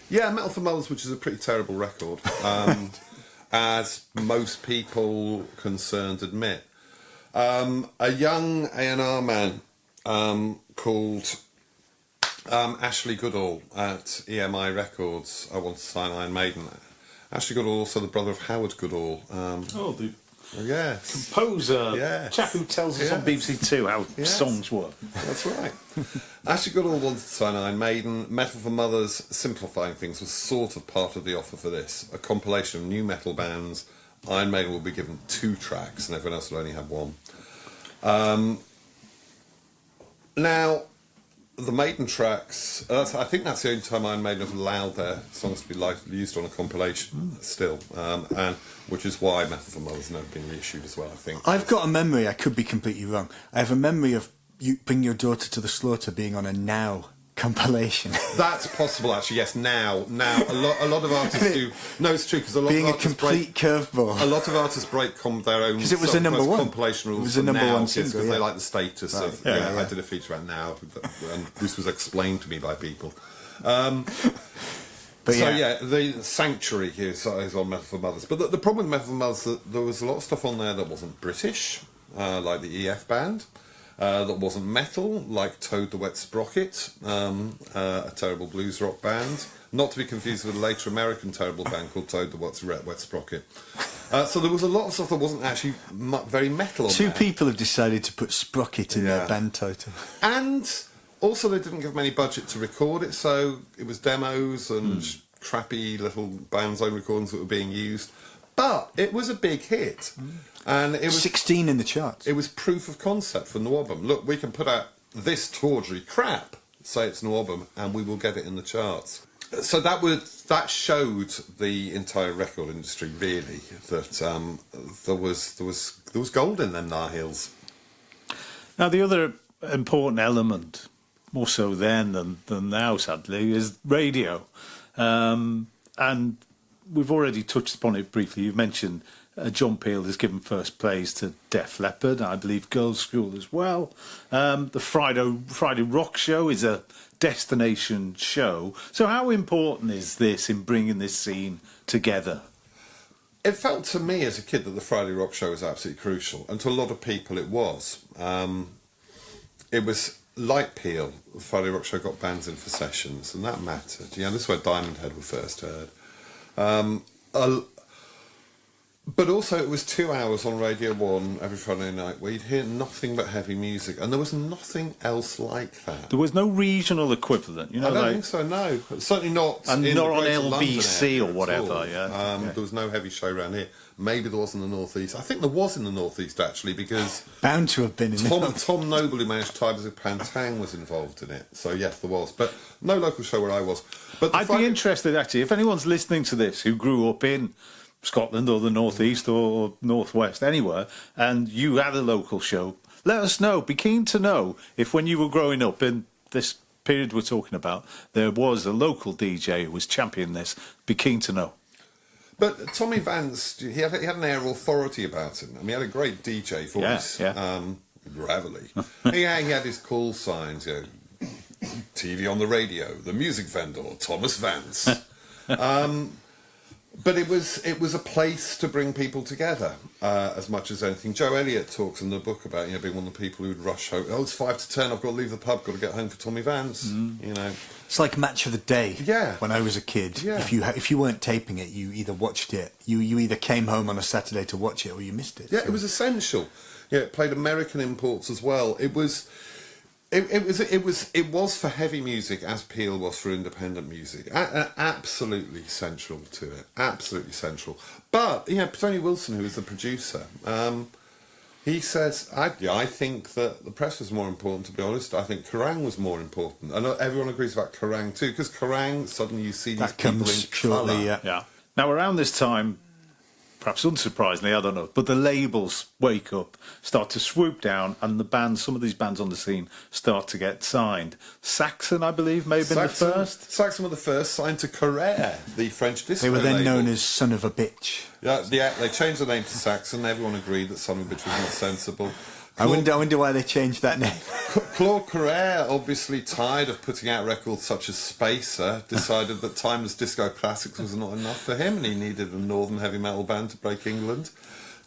Yeah, Metal for Mothers, which is a pretty terrible record, as most people concerned admit. A young A&R man called Ashley Goodall at EMI Records, I want to sign Iron Maiden. Ashley Goodall, also the brother of Howard Goodall. The yes. composer, chap who tells us on BBC Two how songs work. That's right. Ashley Goodall wanted to sign Iron Maiden. Metal for Mothers, simplifying things, was sort of part of the offer for this. A compilation of new metal bands. Iron Maiden will be given 2 tracks and everyone else will only have 1. Now, the Maiden tracks, I think that's the only time Iron Maiden have allowed their songs to be used on a compilation still, and which is why Metal for Mothers has never been reissued as well, I think. I've got a memory, I could be completely wrong, I have a memory of You Bring Your Daughter to the Slaughter being on a Now compilation. That's possible, actually, yes, now. A lot of artists do. No, it's true, because a lot being of a artists complete curveball. A lot of artists break their own. Because it was a number one compilation rules. It was a number one single, because they like the status of. Yeah. I did a feature about Now, and this was explained to me by people. But But So yeah, the Sanctuary here is on Metal for Mothers. But the problem with Metal for Mothers is that there was a lot of stuff on there that wasn't British, like the EF band, that wasn't metal, like Toad the Wet Sprocket, a terrible blues rock band. Not to be confused with a later American terrible band called Toad the Wet Sprocket. So there was a lot of stuff that wasn't actually very metal on two there. people have decided to put Sprocket in their band title. And also they didn't give them any budget to record it, so it was demos and crappy little band's own recordings that were being used. But it was a big hit. And it was 16 in the charts. it was proof of concept for NWOBHM. Look, we can put out this tawdry crap, say it's NWOBHM, and we will get it in the charts. So that showed the entire record industry really that there was gold in them Nihils. Now, the other important element, more so then than now, sadly, is radio. And we've already touched upon it briefly. You've mentioned John Peel has given first place to Def Leppard, I believe Girls' School as well. The Friday Rock Show is a destination show. So how important is this in bringing this scene together? It felt to me as a kid that the Friday Rock Show was absolutely crucial, and to a lot of people it was. It was like Peel. The Friday Rock Show got bands in for sessions, and that mattered. You know, this is where Diamond Head were first heard. But also it was 2 hours on Radio 1 every Friday night where you'd hear nothing but heavy music, and there was nothing else like that. There was no regional equivalent, you know. I don't think so, no. Certainly not And in not the on Greater London LBC area or whatever, at all. yeah. Okay. There was no heavy show around here. Maybe there was in the North East. I think there was in the North East, actually, because Bound to have been in Tom Noble, who managed Tigers of Pantang, was involved in it. So, yes, there was. But no local show where I was. But I'd be interested, actually, if anyone's listening to this who grew up in Scotland or the North East or North West, anywhere, and you had a local show, let us know. Be keen to know if when you were growing up in this period we're talking about, there was a local DJ who was championing this. Be keen to know. But Tommy Vance, he had an air of authority about him. I mean, he had a great DJ voice. Gravelly. he had his call signs, you know, TV on the radio, the music vendor, Thomas Vance. But it was a place to bring people together as much as anything. Joe Elliott talks in the book about being one of the people who'd rush home. Oh, it's 5 to 10. I've got to leave the pub. Got to get home for Tommy Vance. You know, It's like Match of the Day. Yeah. When I was a kid, Yeah. if you weren't taping it, you either watched it. You either came home on a Saturday to watch it, or you missed it. yeah, So- it was essential. Yeah, it played American imports as well. It was for heavy music as Peel was for independent music. Absolutely central to it. Absolutely central. But Tony Wilson, who was the producer, he says, I think that the press was more important, to be honest. I think Kerrang was more important. And everyone agrees about Kerrang too, because Kerrang, suddenly you see these That people comes in shortly, colour. Yeah. Now, around this time, perhaps unsurprisingly, I don't know, but the labels wake up, start to swoop down, and the bands, some of these bands on the scene, start to get signed. Saxon, I believe, may have been the first. Saxon were the first signed to Kerrang, the French disco They were then label. known as Son of a Bitch. Yeah, they changed the name to Saxon. Everyone agreed that Son of a Bitch was not sensible. I wonder why they changed that name. Claude Carrère, obviously tired of putting out records such as Spacer, decided that timeless disco classics was not enough for him, and he needed a northern heavy metal band to break England.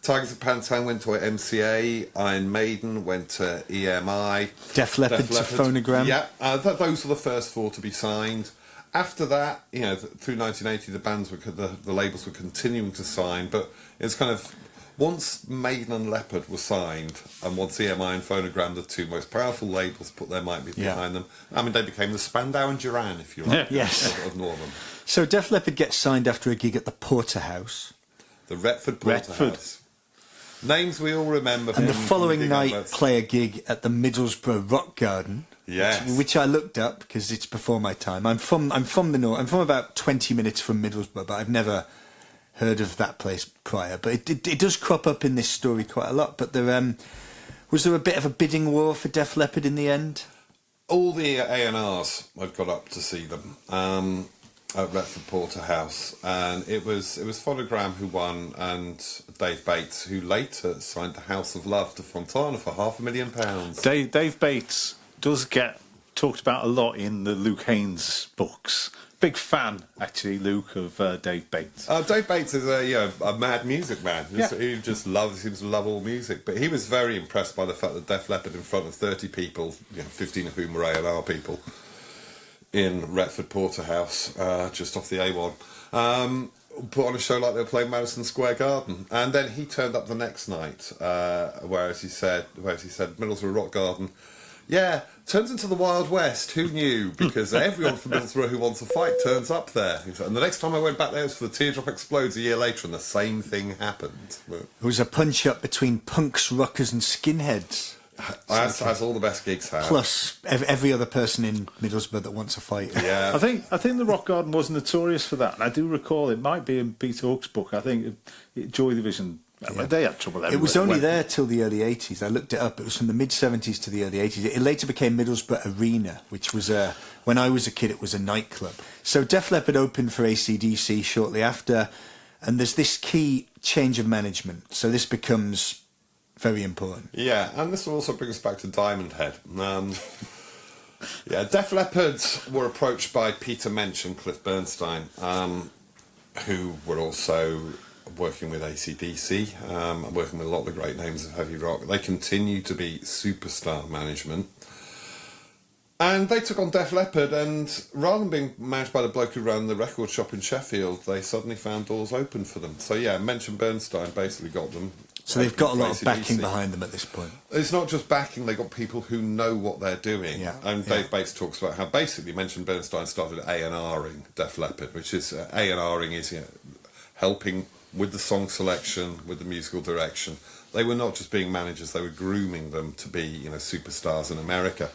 Tigers of Pantang went to MCA, Iron Maiden went to EMI. Def Leppard to Phonogram. Yeah, those were the first four to be signed. After that, through 1980, the bands the labels were continuing to sign, but it's kind of once Maiden and Leppard were signed, and once EMI and Phonogram, the two most powerful labels, put their might behind them. I mean, they became the Spandau and Duran, if you like, Yes. of NWOBHM. So Def Leppard gets signed after a gig at the Porterhouse. The Retford Porterhouse. Names we all remember. And the from following big night, adverts. play a gig at the Middlesbrough Rock Garden. Yes. Which I looked up because it's before my time. I'm from the north. I'm from about 20 minutes from Middlesbrough, but I've never heard of that place prior. But it does crop up in this story quite a lot. But was there a bit of a bidding war for Def Leppard in the end? All the A&Rs had got up to see them at Retford Porterhouse, and it was Phonogram who won, and Dave Bates, who later signed the House of Love to Fontana for £500,000. Dave Bates does get talked about a lot in the Luke Haynes books big fan, actually, Luke, of Dave Bates. Dave Bates is a mad music man. Yeah. He seems to love all music. But he was very impressed by the fact that Def Leppard, in front of 30 people, 15 of whom were A&R people, in Retford Porterhouse, just off the A1, put on a show like they were playing Madison Square Garden. And then he turned up the next night, whereas he said Middlesbrough Rock Garden, yeah, turns into the Wild West. Who knew? Because everyone from Middlesbrough who wants a fight turns up there. And the next time I went back there was for the Teardrop Explodes a year later, and the same thing happened. But It was a punch-up between punks, rockers and skinheads. as all the best gigs have. Plus every other person in Middlesbrough that wants a fight. Yeah. I think the Rock Garden was notorious for that. And I do recall, it might be in Peter Hook's book, I think Joy Division, they had trouble everywhere. It was only there till the early 80s. I looked it up. It was from the mid-70s to the early 80s. It later became Middlesbrough Arena, which was when I was a kid, it was a nightclub. So Def Leppard opened for AC/DC shortly after, and there's this key change of management. So this becomes very important. Yeah, and this will also bring us back to Diamond Head. Def Leppard were approached by Peter Mensch and Cliff Bernstein, who were also working with AC/DC, working with a lot of the great names of heavy rock. They continue to be superstar management. And they took on Def Leppard, and rather than being managed by the bloke who ran the record shop in Sheffield, they suddenly found doors open for them. So yeah, Mensch and Bernstein basically got them. So they've got a lot of AC/DC. backing behind them at this point. It's not just backing, they've got people who know what they're doing. Yeah, And Dave Bates talks about how basically Mensch and Bernstein started A&Ring Def Leppard, which is A&Ring is helping with the song selection, with the musical direction. They were not just being managers, they were grooming them to be superstars in America.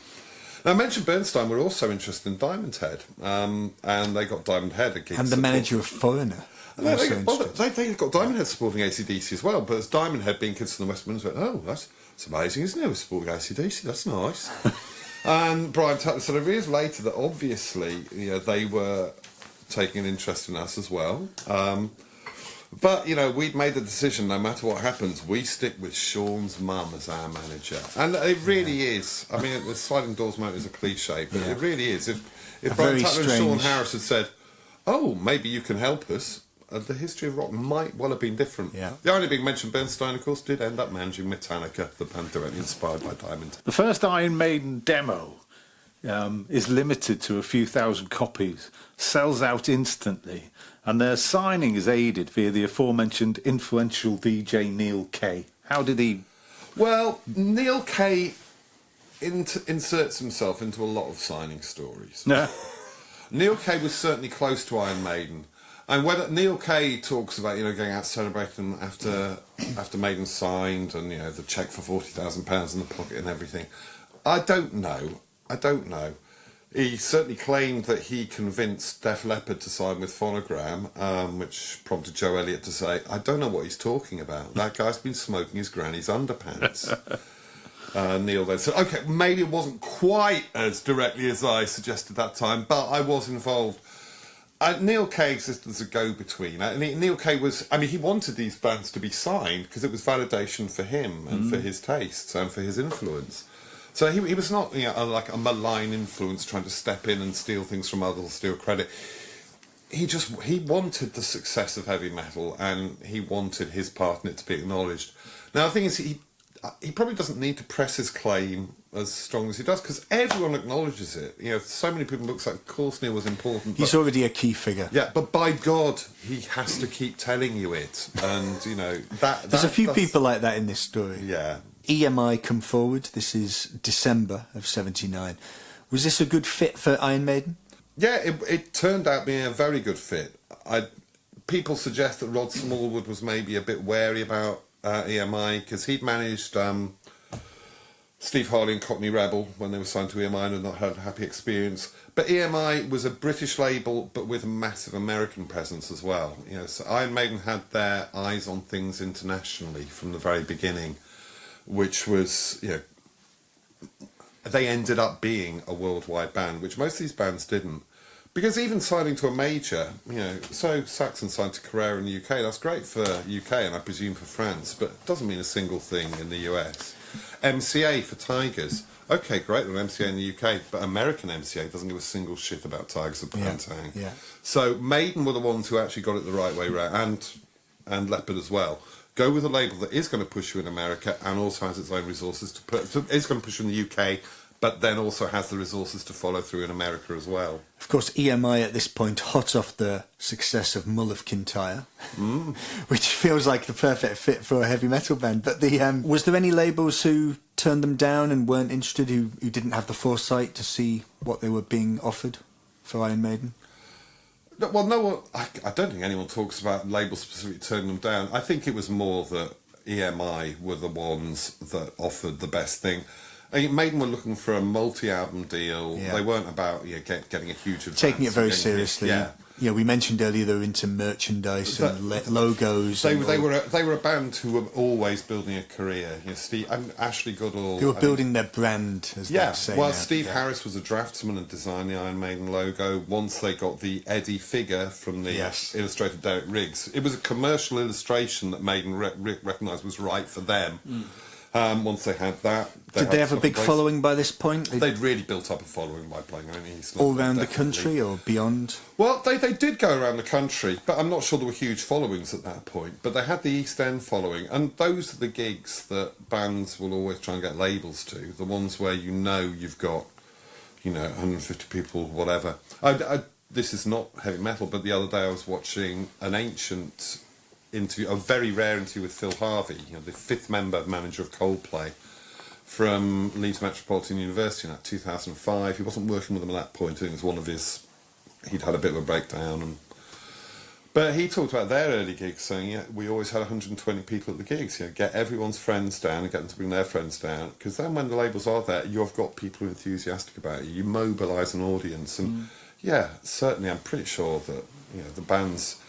Now, Mensch and Bernstein were also interested in Diamond Head, and they got Diamond Head a gig. And the manager of Foreigner. They got Diamond Head supporting AC/DC as well, but as Diamond Head being kids from the West Midlands went, oh, that's amazing, isn't it? We're supporting AC/DC, that's nice. And Brian Tatler said years later that obviously they were taking an interest in us as well. But, we'd made the decision, no matter what happens, we stick with Sean's mum as our manager. And it really is. I mean, the sliding doors moment is a cliche, but it really is. If Brian Tatler and Sean Harris had said, oh, maybe you can help us, the history of rock might well have been different. Yeah. The only big mention, Bernstein, of course, did end up managing Metallica, the band directly inspired by Diamond. The first Iron Maiden demo is limited to a few thousand copies, sells out instantly, and their signing is aided via the aforementioned influential DJ Neil Kay. How did he... Well, Neil Kay inserts himself into a lot of signing stories. No. Neil Kay was certainly close to Iron Maiden. And whether Neil Kay talks about, going out celebrating after Maiden signed and, the cheque for £40,000 in the pocket and everything, I don't know. He certainly claimed that he convinced Def Leppard to sign with Phonogram, which prompted Joe Elliott to say, I don't know what he's talking about. That guy's been smoking his granny's underpants. Neil then said, OK, maybe it wasn't quite as directly as I suggested that time, but I was involved. Neil Kay existed as a go-between. Neil Kay was... I mean, he wanted these bands to be signed because it was validation for him and for his tastes and for his influence. So he was not like a malign influence trying to step in and steal things from others, steal credit. He wanted the success of heavy metal, and he wanted his part in it to be acknowledged. Now, the thing is, he probably doesn't need to press his claim as strong as he does, because everyone acknowledges it. So many people look like, of course, Neil was important. He's already a key figure. Yeah, but by God, he has to keep telling you it. And, There's a few people like that in this story. Yeah. EMI come forward. This is December of '79. Was this a good fit for Iron Maiden? Yeah, it turned out being a very good fit. People suggest that Rod Smallwood was maybe a bit wary about EMI because he'd managed Steve Harley and Cockney Rebel when they were signed to EMI and had not had a happy experience. But EMI was a British label, but with a massive American presence as well. So Iron Maiden had their eyes on things internationally from the very beginning, which was, they ended up being a worldwide band, which most of these bands didn't. Because even signing to a major, so Saxon signed to Kerrang in the UK, that's great for UK and I presume for France, but it doesn't mean a single thing in the US. MCA for Tigers, Okay, great, they're an MCA in the UK, but American MCA doesn't give a single shit about Tigers of Pantang. Yeah. So Maiden were the ones who actually got it the right way round, and Leppard as well. Go with a label that is going to push you in America and also has its own resources to put. So it's going to push you in the UK, but then also has the resources to follow through in America as well. Of course, EMI at this point, hot off the success of Mull of Kintyre, which feels like the perfect fit for a heavy metal band. But was there any labels who turned them down and weren't interested, who didn't have the foresight to see what they were being offered for Iron Maiden? Well, no one. I don't think anyone talks about labels specifically turning them down. I think it was more that EMI were the ones that offered the best thing. I mean, Maiden were looking for a multi-album deal. Yeah. They weren't about getting a huge advance. Taking it very getting seriously. Yeah. Yeah, we mentioned earlier they were into merchandise and logos. They were a band who were always building a career. Steve and Ashley Goodall. They were building their brand, as they say. Well, now. Steve Harris was a draftsman and designed the Iron Maiden logo. Once they got the Eddie figure from the illustrator Derek Riggs, it was a commercial illustration that Maiden recognised was right for them. Once they had that, did they have a big following by this point? They'd really built up a following by playing around East all London, around the definitely. country or beyond? Well, they did go around the country, but I'm not sure there were huge followings at that point. But they had the East End following, and those are the gigs that bands will always try and get labels to. The ones where you've got, 150 people, whatever. This is not heavy metal, but the other day I was watching an ancient interview, a very rare interview with Phil Harvey, the fifth member manager of Coldplay, from Leeds Metropolitan University in 2005. He wasn't working with them at that point. I think it was he'd had a bit of a breakdown. But he talked about their early gigs, saying, we always had 120 people at the gigs. Get everyone's friends down and get them to bring their friends down. Because then when the labels are there, you've got people enthusiastic about you. You mobilise an audience. And certainly I'm pretty sure that the bands,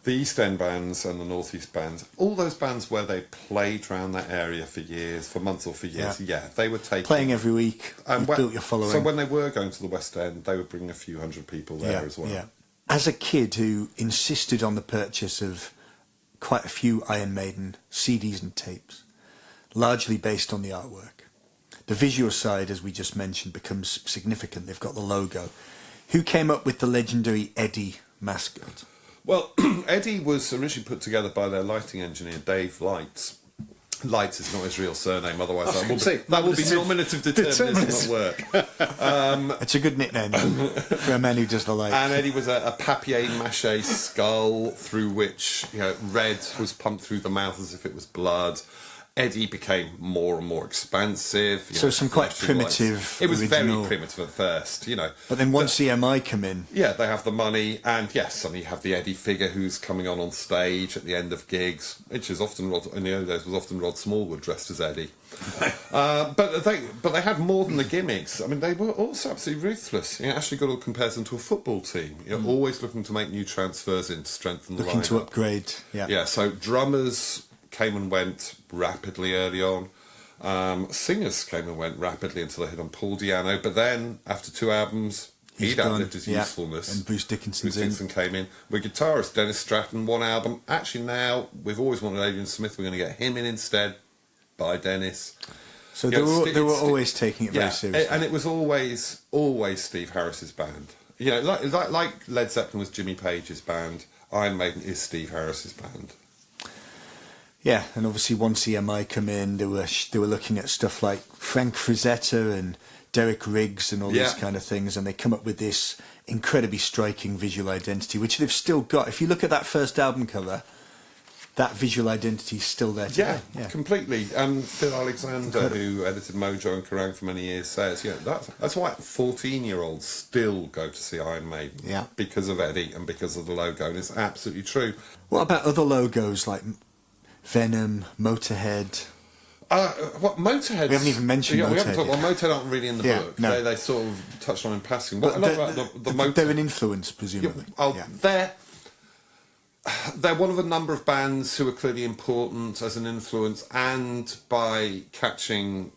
the East End bands and the North East bands, all those bands where they played around that area for years, for months or for years, they were playing every week. And built your following. So when they were going to the West End, they would bring a few hundred people there as well. Yeah. As a kid who insisted on the purchase of quite a few Iron Maiden CDs and tapes, largely based on the artwork, the visual side, as we just mentioned, becomes significant. They've got the logo. Who came up with the legendary Eddie mascot? Well, Eddie was originally put together by their lighting engineer, Dave Lights. Lights is not his real surname, otherwise that will be nominative determinism at work. It's a good nickname for a man who does the lights. And Eddie was a papier-mâché skull through which red was pumped through the mouth as if it was blood. Eddie became more and more expansive. So some quite primitive. Lights. It was original. very primitive at first, But then once EMI come in, they have the money, and suddenly you have the Eddie figure who's coming on stage at the end of gigs, which is often in the early days was often Rod Smallwood dressed as Eddie. But they had more than the gimmicks. I mean, they were also absolutely ruthless. Ashley Goodall compares them to a football team. Always looking to make new transfers in to strengthen the lineup. looking to upgrade. So drummers came and went rapidly early on. Singers came and went rapidly until they hit on Paul Di'Anno. But then, after 2 albums, he'd outlived his usefulness. And Bruce Dickinson came in. With guitarist Dennis Stratton, 1 album. Actually, now, we've always wanted Adrian Smith. We're going to get him in instead by Dennis. So they were always taking it very seriously. And it was always Steve Harris's band. Like Led Zeppelin was Jimmy Page's band, Iron Maiden is Steve Harris's band. Yeah, and obviously once EMI come in, they were looking at stuff like Frank Frazetta and Derek Riggs and all these kind of things, and they come up with this incredibly striking visual identity, which they've still got. If you look at that first album cover, that visual identity is still there today. Yeah, completely. And Phil Alexander, who edited Mojo and Kerrang for many years, says, that's why 14-year-olds still go to see Iron Maiden because of Eddie and because of the logo, and it's absolutely true. What about other logos like Venom, Motorhead? Motorhead? We haven't even mentioned Motorhead. We haven't talked, Motorhead aren't really in the book. No. They sort of touched on in passing. But Motorhead, they're an influence, presumably. They're one of a number of bands who are clearly important as an influence, and by catching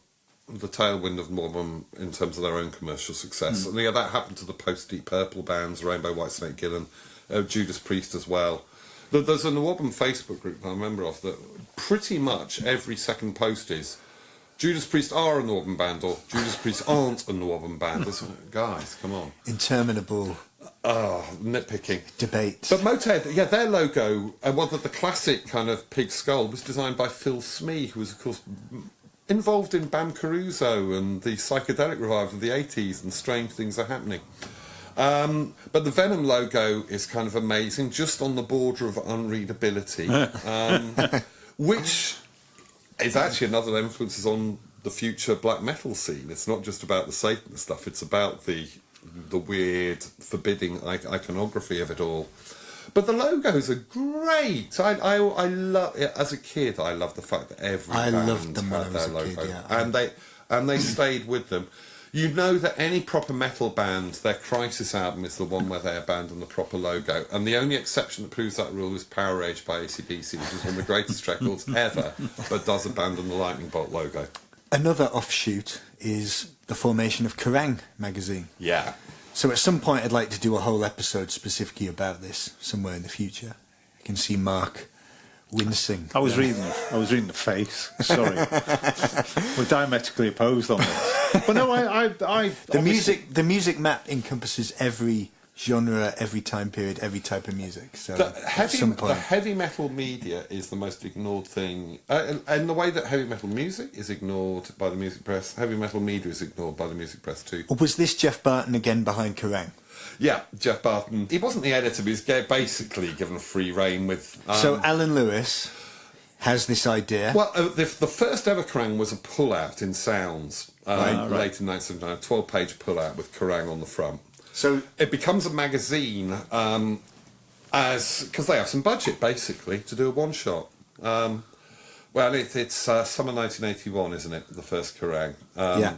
the tailwind of NWOBHM in terms of their own commercial success. And that happened to the post-Deep Purple bands, Rainbow, Whitesnake, Gillan, Judas Priest as well. There's a NWOBHM Facebook group I'm a member of that pretty much every second post is Judas Priest are a NWOBHM band, or Judas Priest aren't a NWOBHM band. Guys, come on. Interminable Nitpicking. debate. But Motorhead, yeah, their logo, the classic kind of pig skull, was designed by Phil Smee, who was, of course, involved in Bam Caruso and the psychedelic revival of the 80s, and strange things are happening. But the Venom logo is kind of amazing, just on the border of unreadability, which is actually another influence on the future black metal scene. It's not just about the Satan stuff, it's about the weird, forbidding iconography of it all. But the logos are great. I love it. As a kid, I loved the fact that every band had their logo, and they stayed with them. You know that any proper metal band, their Crisis album is the one where they abandon the proper logo, and the only exception that proves that rule is Power Age by AC/DC, which is one of the greatest records ever, but does abandon the lightning bolt logo. Another offshoot is the formation of Kerrang magazine. Yeah. So at some point I'd like to do a whole episode specifically about this somewhere in the future. I can see Mark wincing. I was reading the face. Sorry, we're diametrically opposed on this. But no, the music map encompasses every genre, every time period, every type of music. So The at some point, heavy metal media is the most ignored thing. And the way that heavy metal music is ignored by the music press, heavy metal media is ignored by the music press too. was this Jeff Barton again behind Kerrang? Yeah, Jeff Barton. He wasn't the editor, but he was basically given free rein with... So Alan Lewis has this idea. Well, the first ever Kerrang was a pull-out in Sounds, late in 1979, a 12-page pull-out with Kerrang on the front. So it becomes a magazine because they have some budget, basically, to do a one-shot. It's summer 1981, isn't it, the first Kerrang? Yeah.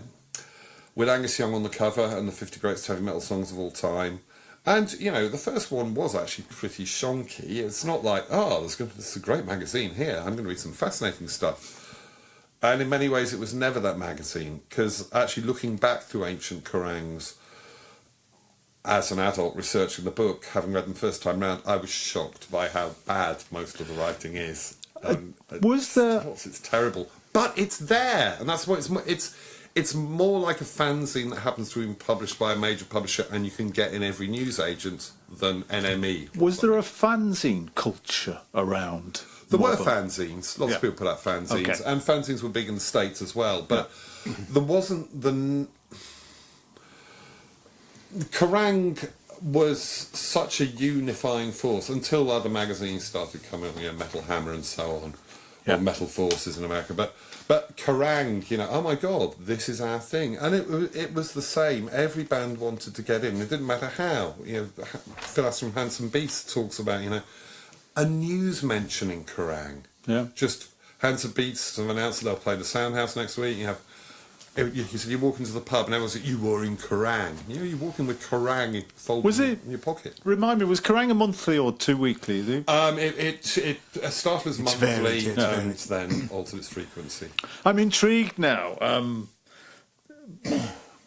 With Angus Young on the cover and the 50 Greatest Heavy Metal Songs of All Time. And, you know, the first one was actually pretty shonky. It's not like, this is a great magazine here, I'm going to read some fascinating stuff. And in many ways it was never that magazine, because actually looking back through ancient Kerrangs, as an adult researching the book, having read them first time round, I was shocked by how bad most of the writing is. It's terrible. But it's there, and that's what it's more like a fanzine that happens to be published by a major publisher and you can get in every newsagent than NME. Was there a fanzine culture around? There were fanzines. Lots of people put out fanzines. Okay. And fanzines were big in the States as well. But there wasn't the... Kerrang was such a unifying force until other magazines started coming, Metal Hammer and so on, or Metal Forces in America. But Kerrang, oh my God, this is our thing. And it was the same. Every band wanted to get in. It didn't matter how. Phil Ass from Handsome Beast talks about, a news mentioning Kerrang. Yeah. Just Handsome Beast have announced they'll play the Soundhouse next week. You walk into the pub and everyone's like, you were in Kerrang. You're walking with Kerrang folded in your pocket. Remind me, was Kerrang a monthly or 2 weekly? It started as monthly and then altered its frequency. I'm intrigued now.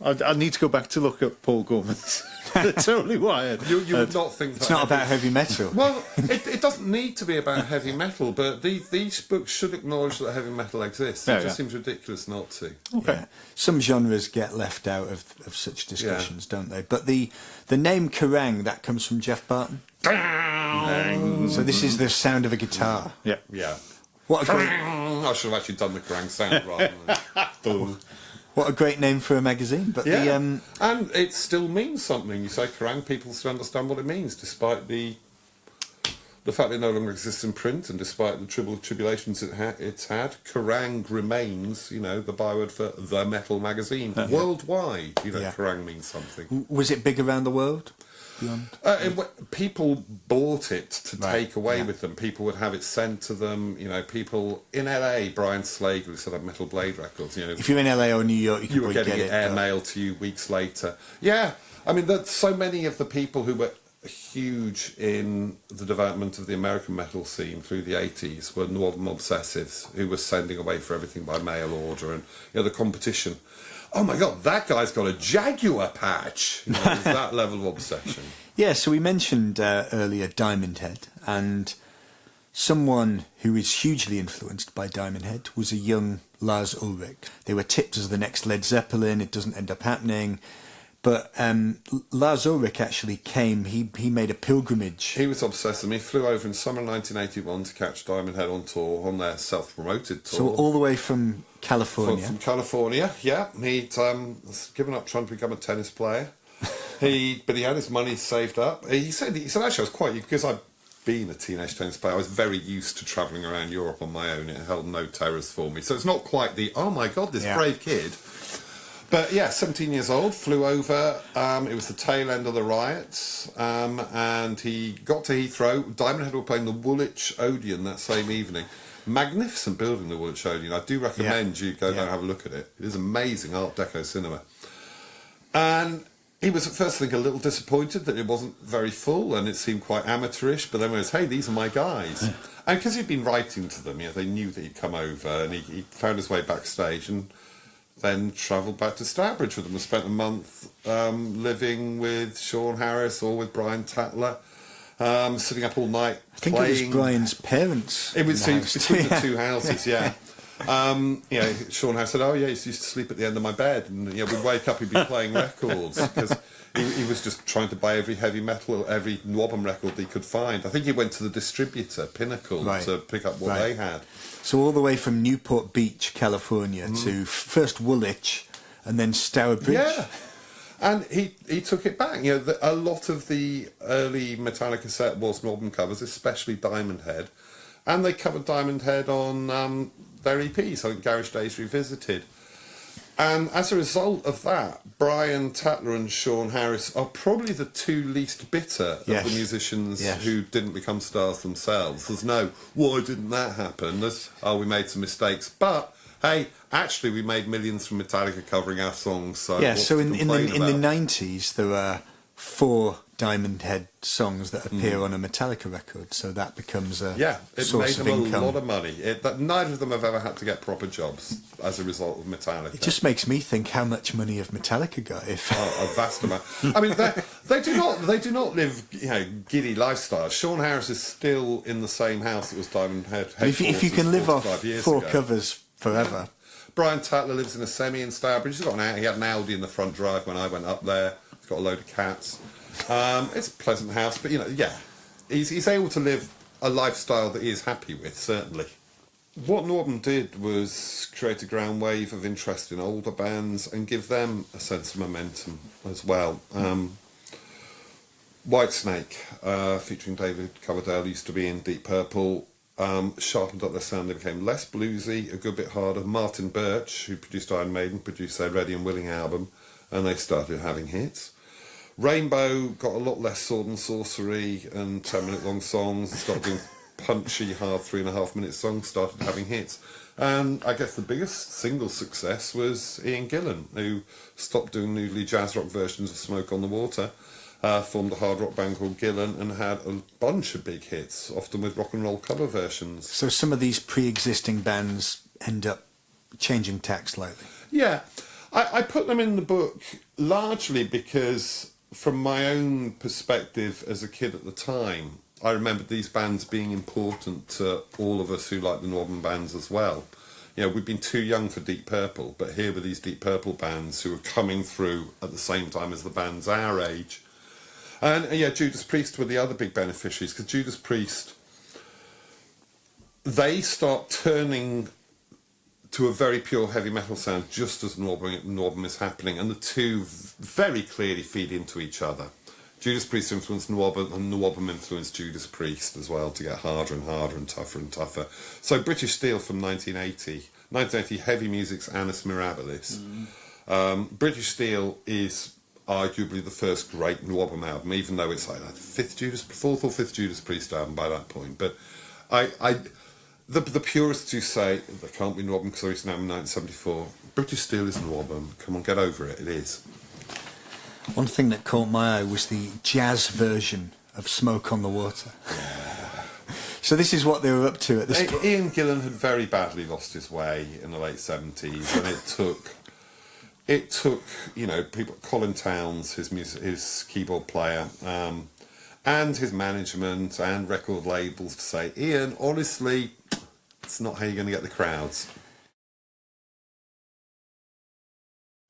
I need to go back to look at Paul Gorman's Totally Wired. You would not think it's not about heavy metal. Well, it doesn't need to be about heavy metal, but these books should acknowledge that heavy metal exists. It just seems ridiculous not to. Okay. Yeah. Some genres get left out of such discussions, don't they? But the name Kerrang, that comes from Jeff Barton. So this is the sound of a guitar. Yeah. Yeah. What a great... I should have actually done the Kerrang sound rather than... What a great name for a magazine. But and it still means something. You say Kerrang, people still understand what it means, despite the fact it no longer exists in print, and despite the tribulations it's had. Kerrang remains, the byword for the metal magazine. Worldwide, Kerrang means something. Was it big around the world? Beyond? People bought it to take away with them. People would have it sent to them. People in LA, Brian Slager, who set up Metal Blade Records. If you're in LA or New York, you were getting it airmailed to you weeks later. Yeah, I mean, so many of the people who were huge in the development of the American metal scene through the 80s were NWOBHM obsessives who were sending away for everything by mail order, and the competition. Oh my God, that guy's got a Jaguar patch. It's that level of obsession. Yeah, so we mentioned earlier Diamond Head, and Someone who is hugely influenced by Diamond Head was a young Lars Ulrich. They were tipped as the next Led Zeppelin. It doesn't end up happening. But Lars Ulrich actually came, he made a pilgrimage. He was obsessed with me. He flew over in summer 1981 to catch Diamond Head on tour, on their self-promoted tour. So all the way from California. From California, yeah. He'd given up trying to become a tennis player. But he had his money saved up. He said actually I was quite, because I'd been a teenage tennis player, I was very used to travelling around Europe on my own. It held no terrors for me. So it's not quite the, oh my God, this brave kid. But yeah, 17 years old, flew over. It was the tail end of the riots, and he got to Heathrow. Diamond Head were playing the Woolwich Odeon that same evening. Magnificent building, the Woolwich Odeon. I do recommend you go down and have a look at it. It is amazing Art Deco cinema. And he was at first, I think, a little disappointed that it wasn't very full, and it seemed quite amateurish. But then he was, hey, these are my guys. And because he'd been writing to them, they knew that he'd come over, and he found his way backstage and then travelled back to Stourbridge with them and spent a month living with Sean Harris or with Brian Tatler, sitting up all night playing. I think it was Brian's parents. It was between the two houses, yeah. Sean Harris said, oh yeah, he used to sleep at the end of my bed, and we'd wake up, he'd be playing records, because he was just trying to buy every heavy metal, every NWOBHM record he could find. I think he went to the distributor, Pinnacle, to pick up what they had. So all the way from Newport Beach, California, to first Woolwich and then Stourbridge. Yeah. And he took it back. A lot of the early Metallica set was NWOBHM covers, especially Diamond Head. And they covered Diamond Head on their EPs, I think Garage Days Revisited. And as a result of that, Brian Tatler and Sean Harris are probably the two least bitter of the musicians who didn't become stars themselves. There's no, why didn't that happen? There's, we made some mistakes. But, hey, actually we made millions from Metallica covering our songs. So so in the 90s there were 4 Diamond Head songs that appear on a Metallica record, so that becomes a source of income. It made them a lot of money. Neither of them have ever had to get proper jobs as a result of Metallica. It just makes me think how much money have Metallica got? If a vast amount. I mean, they do not live giddy lifestyles. Sean Harris is still in the same house that was Diamond Head. If you can live off 4 covers forever. Brian Tatler lives in a semi in Stourbridge. He had an Audi in the front drive when I went up there. He's got a load of cats. It's a pleasant house, but he's able to live a lifestyle that he is happy with, certainly. What NWOBHM did was create a ground wave of interest in older bands and give them a sense of momentum as well. Whitesnake, featuring David Coverdale, used to be in Deep Purple, sharpened up their sound. They became less bluesy, a good bit harder. Martin Birch, who produced Iron Maiden, produced their Ready and Willing album, and they started having hits. Rainbow got a lot less sword and sorcery and 10-minute long songs and started doing punchy, hard 3.5-minute songs, started having hits. And I guess the biggest single success was Ian Gillan, who stopped doing noodly jazz rock versions of Smoke on the Water, formed a hard rock band called Gillan, and had a bunch of big hits, often with rock and roll cover versions. So some of these pre-existing bands end up changing tack slightly. Yeah. I put them in the book largely because, from my own perspective as a kid at the time, I remembered these bands being important to all of us who like the NWOBHM bands as well. We'd been too young for Deep Purple, but here were these Deep Purple bands who were coming through at the same time as the bands our age. And Judas Priest were the other big beneficiaries, because Judas Priest, they start turning to a very pure heavy metal sound just as NWOBHM is happening, and the two very clearly feed into each other. Judas Priest influenced NWOBHM, and NWOBHM influenced Judas Priest as well to get harder and harder and tougher. So British Steel from 1980, heavy music's Annus Mirabilis. British Steel is arguably the first great NWOBHM album, even though it's like a fourth or fifth Judas Priest album by that point. But the purists who say there can't be NWOBHM because it's now in 1974, British Steel is NWOBHM. Come on, get over it. It is. One thing that caught my eye was the jazz version of Smoke on the Water. So this is what they were up to at this point. Ian Gillan had very badly lost his way in the late 70s, and it took people, Colin Towns, his keyboard player, and his management and record labels to say, Ian, honestly, it's not how you're going to get the crowds.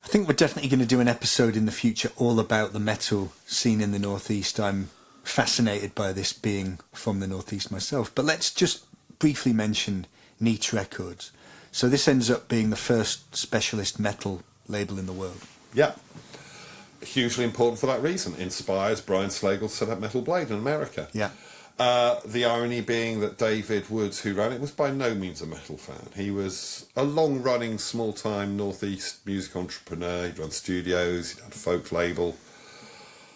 I think we're definitely going to do an episode in the future all about the metal scene in the Northeast. I'm fascinated by this, being from the Northeast myself. But let's just briefly mention Neat Records. So this ends up being the first specialist metal label in the world. Yeah. Hugely important for that reason. Inspires Brian Slagel to set up Metal Blade in America. Yeah. The irony being that David Woods, who ran it, was by no means a metal fan. He was a long-running, small-time Northeast music entrepreneur. He'd run studios, he'd had a folk label.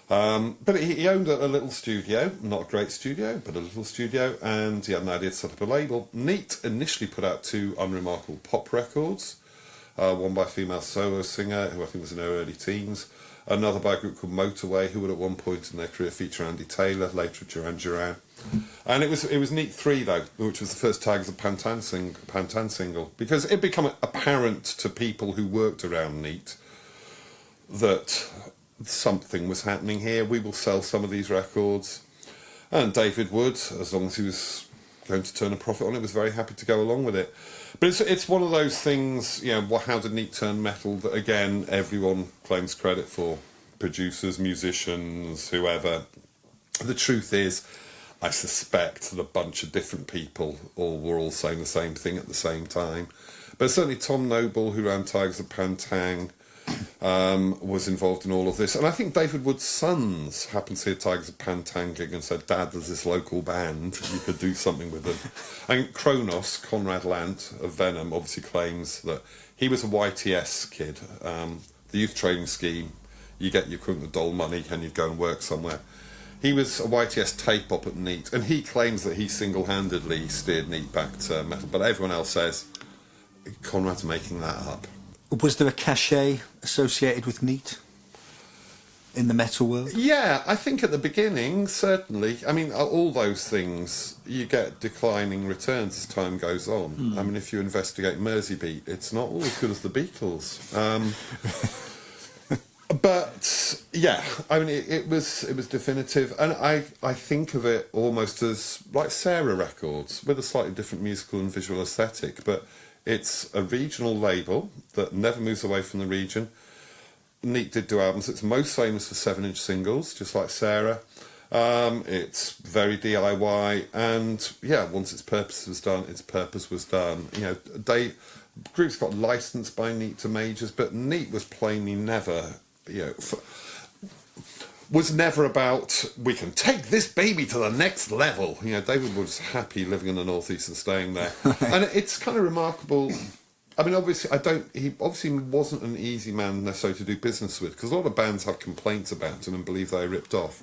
But he owned a little studio, not a great studio, but a little studio, and he had an idea to set up a label. Neat initially put out 2 unremarkable pop records, one by a female solo singer, who I think was in her early teens, another by a group called Motorway, who would at one point in their career feature Andy Taylor, later Duran Duran. And it was Neat 3, though, which was the first Tigers of Pantan single, because it became apparent to people who worked around Neat that something was happening here. We will sell some of these records. And David Wood, as long as he was going to turn a profit on it, was very happy to go along with it. But it's one of those things, you know, how did Neat turn metal, that again everyone claims credit for. Producers, musicians, whoever. The truth is, I suspect that a bunch of different people were all saying the same thing at the same time. But certainly Tom Noble, who ran Tigers of Pantang, was involved in all of this. And I think David Wood's sons happened to see a Tigers of Pantang gig and said, Dad, there's this local band, you could do something with them. And Kronos, Conrad Lant of Venom, obviously claims that he was a YTS kid. The youth training scheme, you get your equivalent of dole money and you'd go and work somewhere. He was a YTS tape op at Neat, and he claims that he single-handedly steered Neat back to metal, but everyone else says Conrad's making that up. Was there a cachet associated with Neat in the metal world? Yeah, I think at the beginning, certainly. I mean, all those things, you get declining returns as time goes on. I mean, if you investigate Merseybeat, it's not all as good as the Beatles. But, yeah, I mean, it was definitive. And I think of it almost as like Sarah Records, with a slightly different musical and visual aesthetic, but it's a regional label that never moves away from the region. Neat did do albums. It's most famous for 7-inch singles, just like Sarah. It's very DIY, and yeah, once its purpose was done, its purpose was done. You know, groups got licensed by Neat to majors, but Neat was plainly never, you know, was never about, we can take this baby to the next level. You know, David was happy living in the Northeast and staying there. And it's kind of remarkable. I mean, obviously, he obviously wasn't an easy man necessarily to do business with, because a lot of bands have complaints about him and believe they ripped off.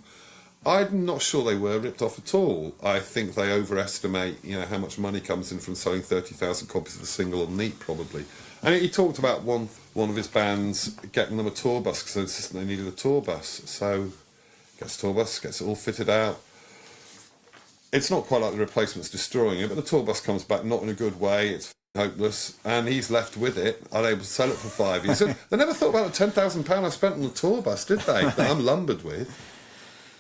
I'm not sure they were ripped off at all. I think they overestimate, you know, how much money comes in from selling 30,000 copies of a single on Neat, probably. And he talked about one of his bands getting them a tour bus because they insisted they needed a tour bus. So gets a tour bus, gets it all fitted out. It's not quite like the replacement's destroying it, but the tour bus comes back not in a good way. It's hopeless, and he's left with it, unable to sell it for 5 years. They never thought about the £10,000 I spent on the tour bus, did they? That I'm lumbered with.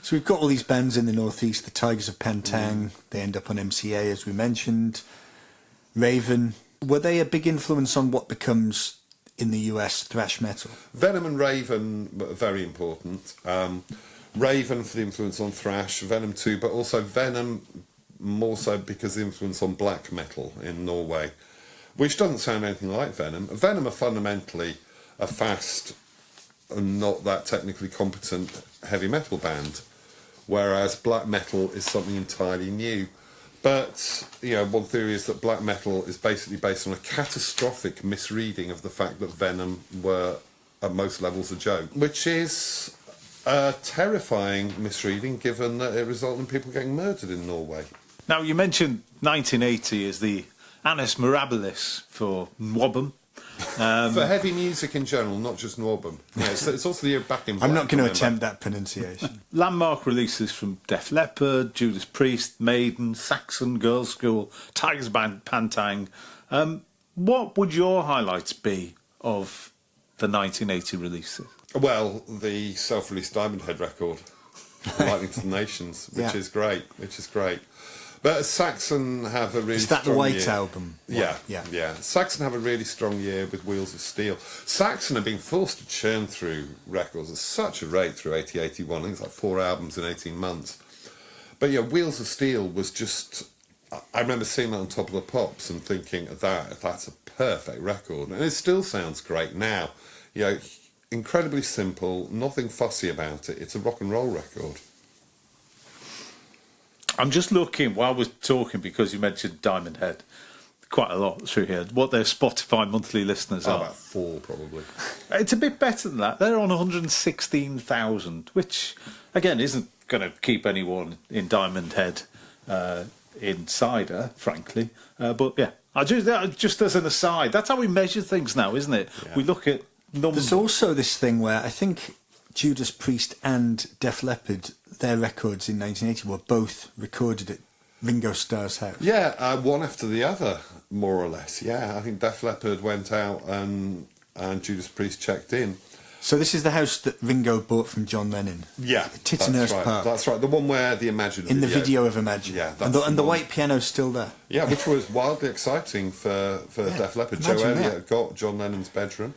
So we've got all these bands in the Northeast, the Tigers of Pantang, they end up on MCA, as we mentioned. Raven, were they a big influence on what becomes, in the US, thrash metal? Venom and Raven were very important. Raven for the influence on thrash, Venom too, but also Venom more so because of the influence on black metal in Norway, which doesn't sound anything like Venom. Venom are fundamentally a fast and not that technically competent heavy metal band, whereas black metal is something entirely new. But, you know, one theory is that black metal is basically based on a catastrophic misreading of the fact that Venom were, at most levels, a joke, which is a terrifying misreading given that it resulted in people getting murdered in Norway. Now, you mentioned 1980 as the annus mirabilis for NWOBHM. For heavy music in general, not just NWOBHM. Yeah, it's also the year back in black. I'm not going to attempt that pronunciation. Landmark releases from Def Leppard, Judas Priest, Maiden, Saxon, Girls' School, Tigers Band, Pantang. What would your highlights be of the 1980 releases? Well, the self-released Diamond Head record. Lightning to the Nations, which Yeah. is great. But Saxon have a really Is that the strong White year. album? Yeah, Yeah. yeah. Saxon have a really strong year with Wheels of Steel. Saxon have been forced to churn through records at such a rate through 80, 81. I think it's like 4 albums in 18 months. But yeah, Wheels of Steel was just... I remember seeing that on Top of the Pops and thinking, that's a perfect record. And it still sounds great now. You know, incredibly simple, nothing fussy about it. It's a rock and roll record. I'm just looking while we're talking, because you mentioned Diamond Head quite a lot through here, what their Spotify monthly listeners are. About 4, probably. It's a bit better than that. They're on 116,000, which, again, isn't going to keep anyone in Diamond Head insider, frankly. But, yeah, just as an aside, that's how we measure things now, isn't it? Yeah. We look at numbers. There's also this thing where I think Judas Priest and Def Leppard, their records in 1980 were both recorded at Ringo Starr's house. Yeah, one after the other, more or less. Yeah, I think Def Leppard went out and Judas Priest checked in. So this is the house that Ringo bought from John Lennon. Yeah, Tittenhurst that's right. Park. That's right. The one where the Imagine In the video of Imagine. Yeah, and that's the the one. white piano's still there. Yeah, which was wildly exciting for Def Leppard. Joe imagine Elliott got John Lennon's bedroom.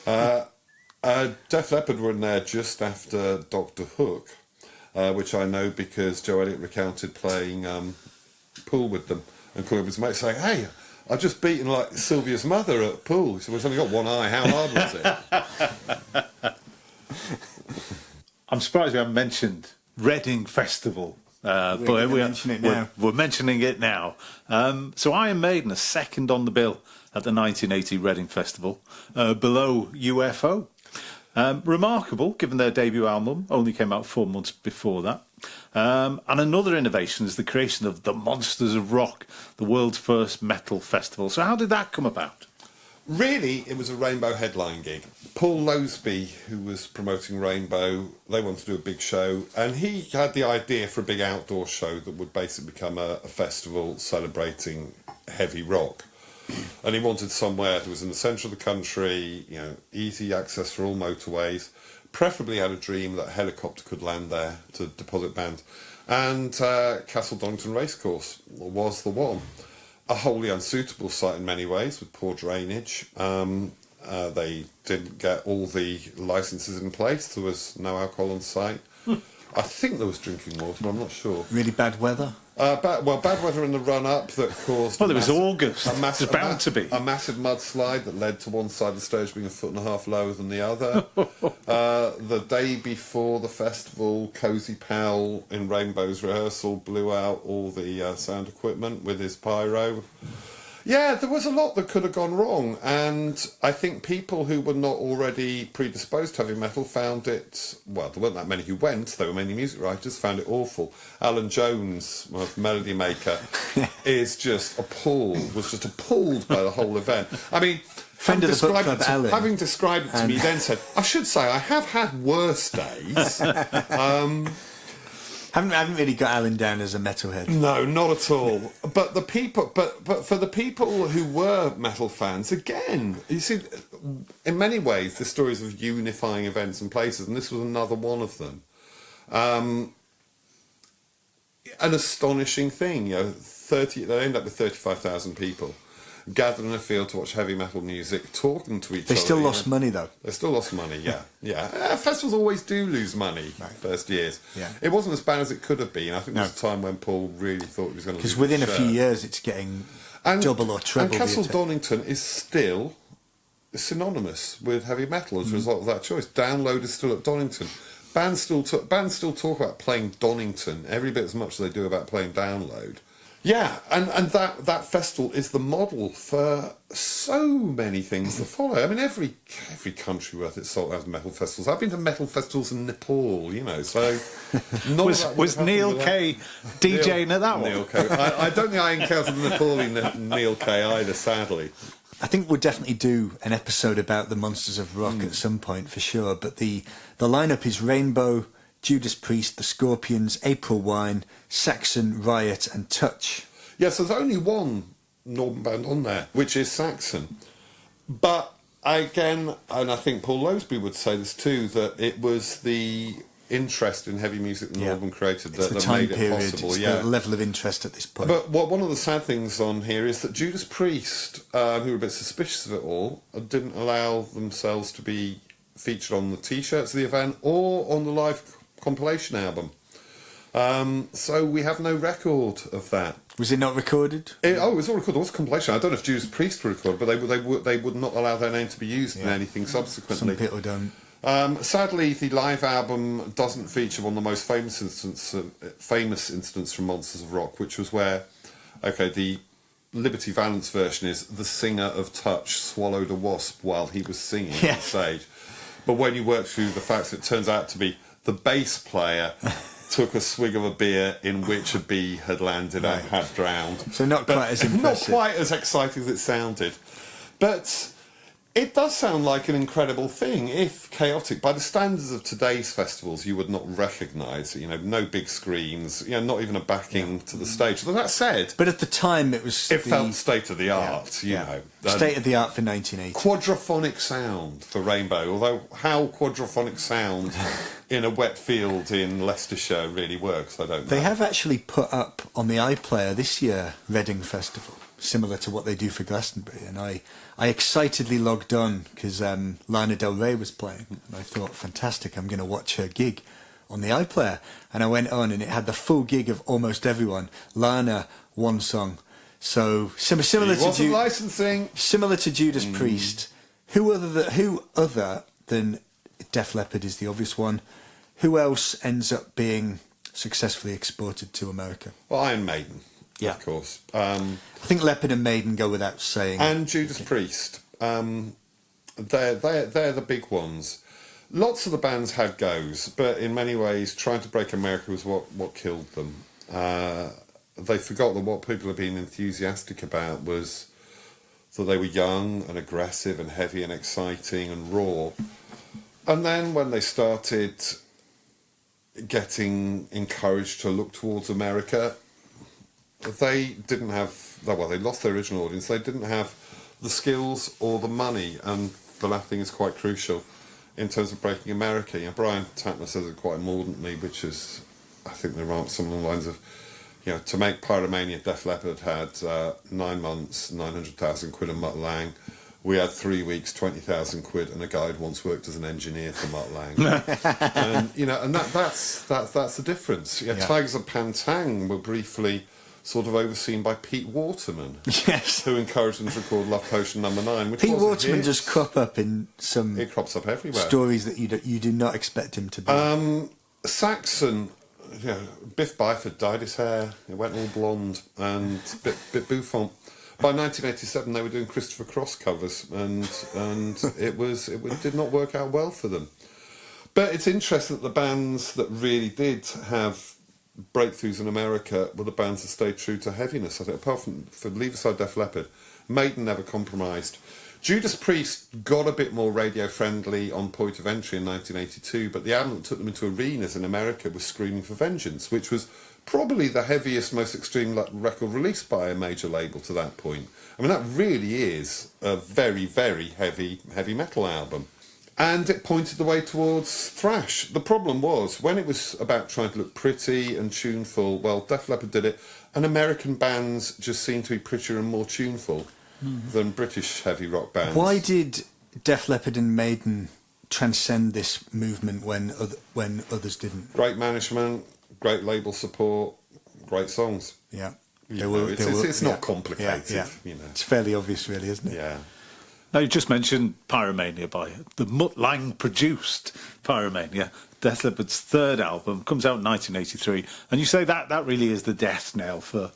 Def Leppard were in there just after Doctor Hook, which I know because Joe Elliott recounted playing pool with them and calling up his mate saying, "Hey, I've just beaten like Sylvia's mother at pool." He said, "Well, it's only got one eye. How hard was it?" I'm surprised we haven't mentioned Reading Festival. But gonna mention it now. We're mentioning it now. So Iron Maiden are second on the bill at the 1980 Reading Festival, below UFO. Remarkable, given their debut album only came out 4 months before that. And another innovation is the creation of the Monsters of Rock, the world's first metal festival. So how did that come about? Really, it was a Rainbow headline gig. Paul Lowsby, who was promoting Rainbow, they wanted to do a big show, and he had the idea for a big outdoor show that would basically become a festival celebrating heavy rock. And he wanted somewhere that was in the centre of the country, you know, easy access for all motorways. Preferably had a dream that a helicopter could land there to deposit bands. And Castle Donington Racecourse was the one. A wholly unsuitable site in many ways, with poor drainage. They didn't get all the licences in place. There was no alcohol on site. I think there was drinking water, but I'm not sure. Really bad weather. Bad weather in the run-up that caused... Well, it was August. It's bound to be. A massive mudslide that led to one side of the stage being 1.5 foot lower than the other. The day before the festival, Cozy Powell in Rainbow's rehearsal blew out all the sound equipment with his pyro. Yeah, there was a lot that could have gone wrong, and I think people who were not already predisposed to heavy metal found it... Well, there weren't that many who went, there were many music writers, found it awful. Alan Jones, my melody maker, was just appalled by the whole event. I mean... Friend of the book club, Alan. Having described it to me, he then said, I should say, I have had worse days. Haven't really got Alan down as a metalhead. No, not at all. But the people, but for the people who were metal fans, again, you see, in many ways, the stories of unifying events and places, and this was another one of them. An astonishing thing, you know, they ended up with 35,000 people gathered in a field to watch heavy metal music, talking to each other. They still lost money, though. They still lost money, yeah. Festivals always do lose money first years. Yeah. It wasn't as bad as it could have been. I think there was a time when Paul really thought he was going to lose. Because within a few years, it's getting double or treble. And Castle Donington is still synonymous with heavy metal as a result of that choice. Download is still at Donington. Bands still talk about playing Donington every bit as much as they do about playing Download. Yeah, and that festival is the model for so many things that follow. I mean, every country worth its salt has metal festivals. I've been to metal festivals in Nepal, you know, so... was Neil Kay DJing at that one? Neil Kay. I don't think I encountered the Nepali Neil Kay either, sadly. I think we'll definitely do an episode about the Monsters of Rock at some point, for sure. But the lineup is Rainbow, Judas Priest, The Scorpions, April Wine, Saxon, Riot and Touch. Yes, there's only one Northern band on there, which is Saxon. But again, and I think Paul Lowsby would say this too, that it was interest in heavy music that Yeah. NWOBHM created It's that, the that time made it period, possible. it's Yeah. the level of interest at this point. But one of the sad things on here is that Judas Priest, who were a bit suspicious of it all, didn't allow themselves to be featured on the T-shirts of the event or on the live compilation album. So we have no record of that. Was it not recorded? It was all recorded. It was a compilation. I don't know if Judas Priest were recorded, but they would not allow their name to be used in anything subsequently. Some people don't. Sadly, the live album doesn't feature one of the most famous incidents from Monsters of Rock, which was where, the Liberty Valance version is the singer of Touch swallowed a wasp while he was singing on stage. But when you work through the facts, it turns out to be the bass player took a swig of a beer in which a bee had landed and had drowned. So not quite as impressive. Not quite as exciting as it sounded. But it does sound like an incredible thing, if chaotic. By the standards of today's festivals, you would not recognise, no big screens, not even a backing to the stage. But that said... But at the time, it felt state-of-the-art, you know. State-of-the-art for 1980. Quadraphonic sound for Rainbow, although how quadraphonic sound in a wet field in Leicestershire really works, I don't know. They have actually put up on the iPlayer this year Reading Festival, similar to what they do for Glastonbury, and I excitedly logged on because Lana Del Rey was playing, and I thought, fantastic, I'm going to watch her gig on the iPlayer. And I went on, and it had the full gig of almost everyone. Lana, one song. So similar to licensing. Similar to Judas Priest. Who other than Def Leppard is the obvious one? Who else ends up being successfully exported to America? Well, Iron Maiden. Yeah. Of course. I think Leppard and Maiden go without saying. And Judas Priest. They're the big ones. Lots of the bands had goes, but in many ways, trying to break America was what killed them. They forgot that what people had been enthusiastic about was that they were young and aggressive and heavy and exciting and raw. And then when they started getting encouraged to look towards America, they didn't have... Well, they lost their original audience. They didn't have the skills or the money, and the last thing is quite crucial in terms of breaking America. Brian Tatner says it quite mordantly, which is, I think there are some along the lines of, to make Pyromania, Def Leppard had 9 months, 900,000 quid and Mutt Lang. We had 3 weeks, 20,000 quid, and a guy who'd once worked as an engineer for Mutt Lang. and that's the difference. Tigers of Pantang were briefly sort of overseen by Pete Waterman, who encouraged them to record Love Potion No. 9. Which Pete Waterman just crop up in some... It crops up everywhere. Stories that you do not expect him to be. Saxon, Biff Byford dyed his hair. It went all blonde and bit bouffant. By 1987, they were doing Christopher Cross covers, and it did not work out well for them. But it's interesting that the bands that really did have breakthroughs in America were the bands that stayed true to heaviness. I think, apart from, leave aside Def Leppard, Maiden never compromised. Judas Priest got a bit more radio friendly on Point of Entry in 1982, but the album that took them into arenas in America was Screaming for Vengeance, which was probably the heaviest, most extreme record released by a major label to that point. I mean, that really is a very, very heavy metal album. And it pointed the way towards thrash. The problem was, when it was about trying to look pretty and tuneful, well, Def Leppard did it, and American bands just seemed to be prettier and more tuneful than British heavy rock bands. Why did Def Leppard and Maiden transcend this movement when others didn't? Great management, great label support, great songs. Yeah. It's not complicated. Yeah. It's fairly obvious, really, isn't it? Yeah. Now, you just mentioned Pyromania by the Mutt Lang produced Pyromania. Def Leppard's third album comes out in 1983, and you say that really is the death knell for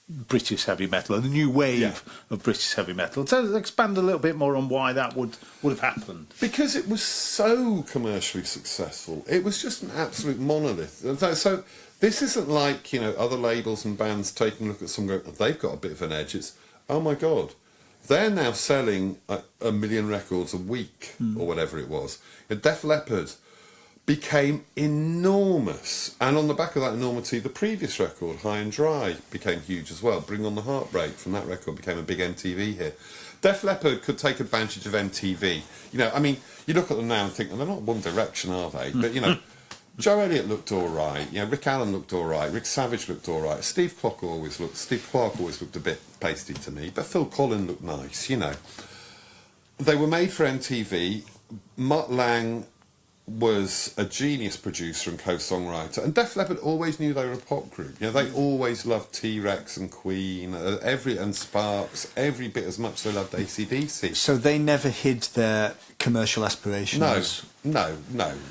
British heavy metal and the new wave of British heavy metal. So expand a little bit more on why that would have happened. Because it was so commercially successful. It was just an absolute monolith. So this isn't like, other labels and bands taking a look at some going, they've got a bit of an edge. It's, oh my God, they're now selling 1 million records a week or whatever it was. Def Leppard became enormous, and on the back of that enormity, the previous record, High and Dry, became huge as well. Bring On the Heartbreak from that record became a big MTV hit. Def Leppard could take advantage of MTV. You look at them now and think, well, they're not One Direction, are they? But, Joe Elliott looked all right. You know, Rick Allen looked all right. Rick Savage looked all right. Steve Clark always looked a bit pasty to me, but Phil Collin looked nice. You know, they were made for MTV. Mutt Lange was a genius producer and co-songwriter, and Def Leppard always knew they were a pop group. You know, they always loved T-Rex and Queen, and Sparks, every bit as much as they loved AC/DC. So they never hid their commercial aspirations. No.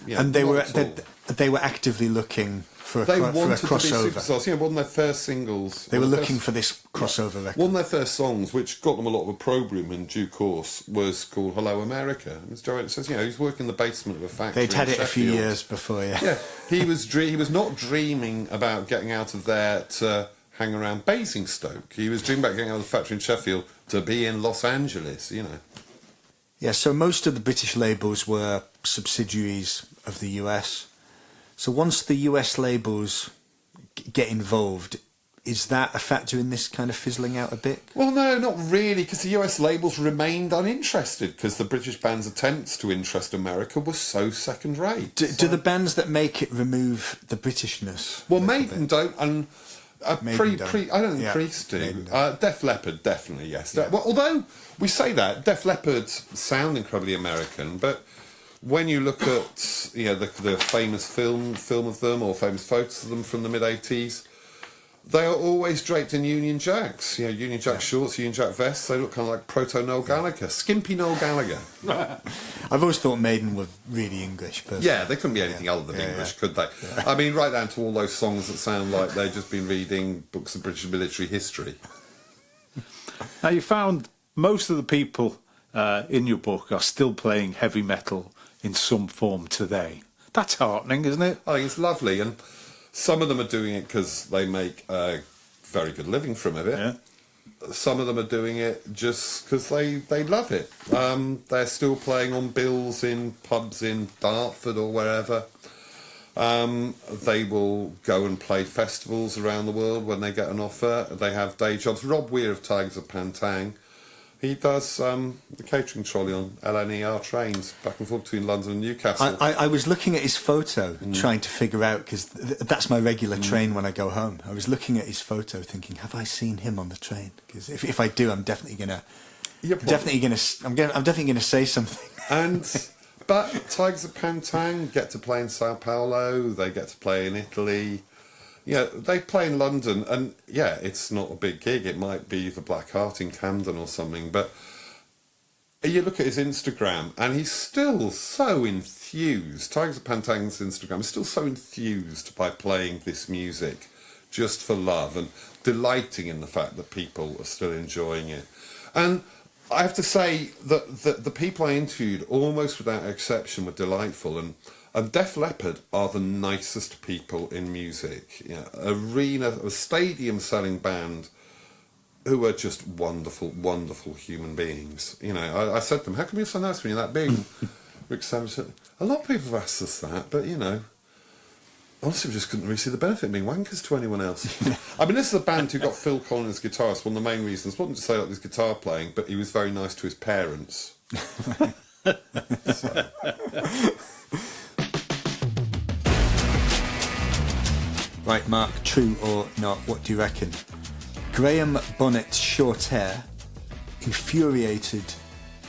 Yeah, And they not were actively looking for a they crossover. wanted to be superstars. You know, one of their first singles. They were looking for this crossover record. One of their first songs, which got them a lot of opprobrium in due course, was called "Hello America." And Mr. Joe Elliott says, you know, he's working in the basement of a factory. They'd had in it a few Sheffield. years before, yeah. Yeah, he was not dreaming about getting out of there to hang around Basingstoke. He was dreaming about getting out of the factory in Sheffield to be in Los Angeles. You know. Yeah, so most of the British labels were subsidiaries of the US. So once the US labels get involved, is that a factor in this kind of fizzling out a bit? Well, no, not really, because the US labels remained uninterested because the British band's attempts to interest America were so second-rate. Do the bands that make it remove the Britishness? Well, Maiden don't, and Maiden don't. I don't think Yeah, Priest do. Maiden don't. Def Leppard, definitely, yes. Yeah. Well, although we say that, Def Leppard sound incredibly American, but when you look at the famous film of them or famous photos of them from the mid-80s, they are always draped in Union Jacks. You know, Union Jack shorts, Union Jack vests. They look kind of like proto-Noel Gallagher, skimpy Noel Gallagher. I've always thought Maiden were really English. Personally. Yeah, they couldn't be anything other than English, could they? Yeah. I mean, right down to all those songs that sound like they've just been reading books of British military history. Now, you found most of the people in your book are still playing heavy metal in some form today. That's heartening, isn't it? I think it's lovely, and some of them are doing it because they make a very good living from it. Yeah. Some of them are doing it just because they love it. They're still playing on bills in pubs in Dartford or wherever. They will go and play festivals around the world when they get an offer. They have day jobs. Rob Weir of Tigers of Pantang, he does the catering trolley on LNER trains back and forth between London and Newcastle. I was looking at his photo, trying to figure out, because that's my regular train when I go home. I was looking at his photo, thinking, have I seen him on the train? Because if I do, I'm definitely gonna say something. But Tigers of Pantang get to play in Sao Paulo. They get to play in Italy. Yeah, they play in London, and yeah, it's not a big gig. It might be the Black Heart in Camden or something, but you look at his Instagram, and he's still so enthused. Tigers of Pantang's Instagram is still so enthused by playing this music just for love and delighting in the fact that people are still enjoying it. And I have to say that the people I interviewed, almost without exception, were delightful, and Def Leppard are the nicest people in music. You know, a stadium-selling band who are just wonderful, wonderful human beings. You know, I said to them, how come you're so nice when you're that big? Rick Savage said, a lot of people have asked us that, but, you know, honestly, we just couldn't really see the benefit of being wankers to anyone else. I mean, this is a band who got Phil Collins as guitarist. One of the main reasons wasn't to say like his guitar playing, but he was very nice to his parents. So. Right, Mark, true or not, what do you reckon? Graham Bonnet's short hair infuriated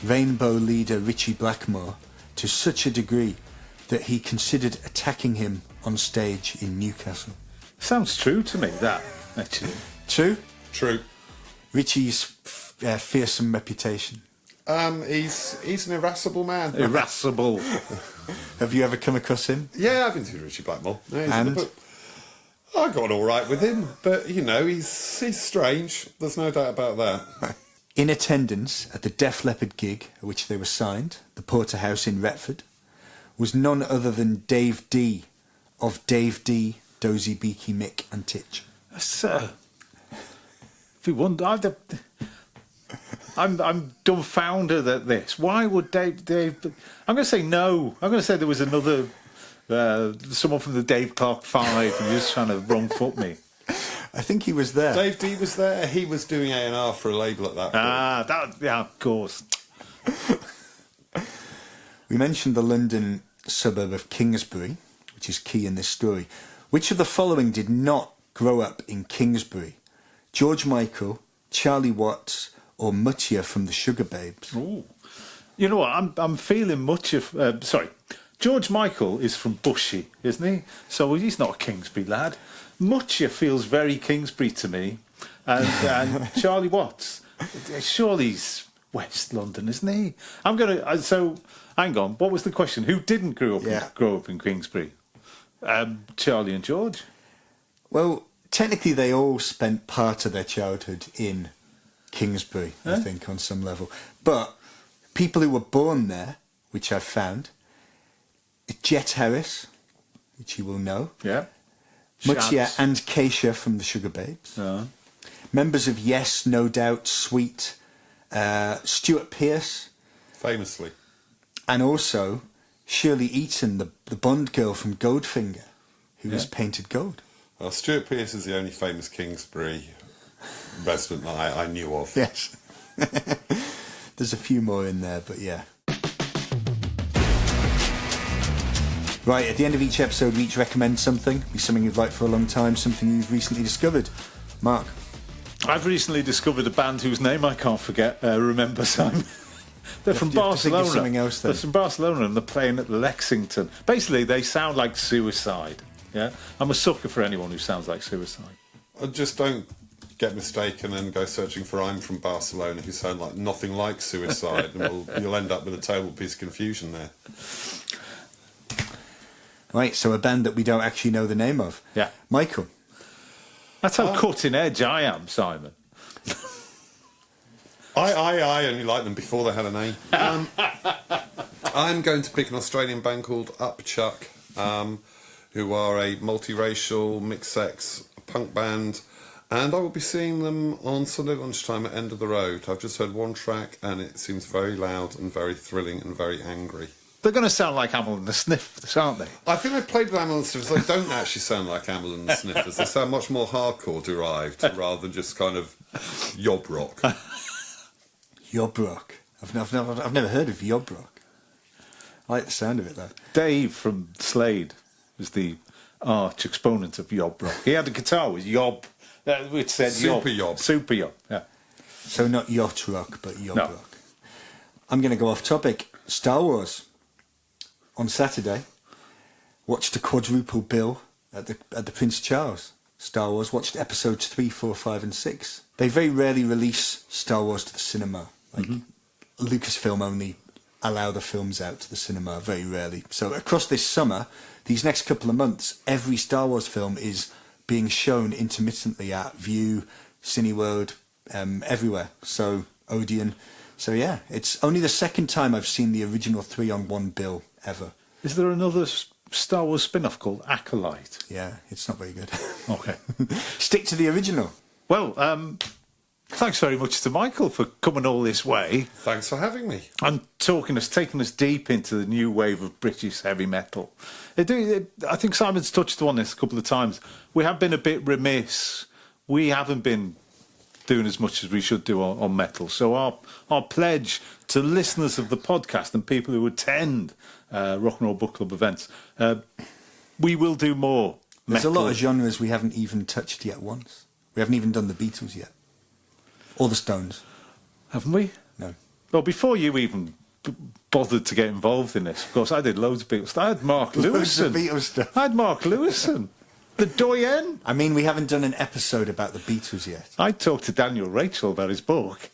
Rainbow leader Richie Blackmore to such a degree that he considered attacking him on stage in Newcastle. Sounds true to me, that, actually. True? True. Richie's fearsome reputation. He's an irascible man. Irascible. Have you ever come across him? Yeah, I've interviewed Richie Blackmore. Yeah, And? I got all right with him, but, you know, he's strange. There's no doubt about that. In attendance at the Def Leppard gig at which they were signed, the Porterhouse in Retford, was none other than Dave D of Dave D, Dozy, Beaky, Mick and Titch. That's, if you wonder, I'm dumbfounded at this. Why would Dave? I'm going to say no. I'm going to say there was another someone from the Dave Clark 5 and you're just trying to wrong foot me. I think he was there. Dave D was there. He was doing A&R for a label at that point. Yeah, of course. We mentioned the London suburb of Kingsbury, which is key in this story. Which of the following did not grow up in Kingsbury? George Michael, Charlie Watts, or Mutya from the Sugar Babes? Ooh. You know what? I'm feeling much of. Sorry, George Michael is from Bushy, isn't he? So he's not a Kingsbury lad. Mutya feels very Kingsbury to me, and Charlie Watts, surely he's West London, isn't he? I'm gonna. So hang on. What was the question? Who didn't grow up in Kingsbury? Charlie and George. Well, technically, they all spent part of their childhood in Kingsbury, I think, on some level. But people who were born there, which I've found, Jet Harris, which you will know. Yeah. Mutya and Keisha from the Sugar Babes. Members of Yes, No Doubt, Sweet, Stuart Pearce. Famously. And also Shirley Eaton, the Bond girl from Goldfinger, who was painted gold. Well, Stuart Pearce is the only famous Kingsbury resident that I knew of. Yes. There's a few more in there, but yeah. Right, at the end of each episode, we each recommend something. Be something you've liked for a long time, something you've recently discovered. Mark? I've recently discovered a band whose name I can't remember, Simon. They're from Barcelona. Something else, then. They're from Barcelona and they're playing at Lexington. Basically, they sound like Suicide. Yeah, I'm a sucker for anyone who sounds like Suicide. Just don't get mistaken and go searching for I'm from Barcelona, who sound like nothing like Suicide, and you'll end up with a total piece of confusion there. Right, so a band that we don't actually know the name of. Yeah. Michael? That's how cutting edge I am, Simon. I only liked them before they had a name. I'm going to pick an Australian band called Upchuck, who are a multiracial, mixed-sex punk band, and I will be seeing them on Sunday lunchtime at End of the Road. I've just heard one track, and it seems very loud and very thrilling and very angry. They're going to sound like Hamill and the Sniffers, aren't they? I think I've played with Hamill and the Sniffers. They don't actually sound like Hamill and the Sniffers. They sound much more hardcore derived rather than just kind of yob rock. Yob rock. I've never heard of yob rock. I like the sound of it, though. Dave from Slade was the arch exponent of yob rock. He had a guitar with yob, which said Super yob. yob. Super yob, yeah. So not yacht rock, but yob No. rock. I'm going to go off topic. Star Wars. On Saturday, watched a quadruple bill at the Prince Charles. Star Wars, watched episodes 3, 4, 5 and 6. They very rarely release Star Wars to the cinema. Like Lucasfilm only allow the films out to the cinema very rarely. So across this summer, these next couple of months, every Star Wars film is being shown intermittently at View, Cineworld, everywhere. So Odeon. So yeah, it's only the second time I've seen the original 3 on 1 bill ever. Is there another Star Wars spin-off called Acolyte? Yeah, it's not very good. Okay. Stick to the original. Well, thanks very much to Michael for coming all this way Thanks for having me. and taking us deep into the new wave of British heavy metal. I think Simon's touched on this a couple of times. We have been a bit remiss. We haven't been doing as much as we should do on metal. So our pledge to listeners of the podcast and people who attend Rock and Roll Book Club events, we will do more. There's metal. a lot of genres we haven't even touched yet once. We haven't even done the Beatles yet. Or the Stones. Haven't we? No. Well, before you even bothered to get involved in this, of course, I did loads of Beatles. I had Mark Loads of Lewison. Beatles stuff. I had Mark Lewison. The doyen. I mean, we haven't done an episode about the Beatles yet. I talked to Daniel Rachel about his book.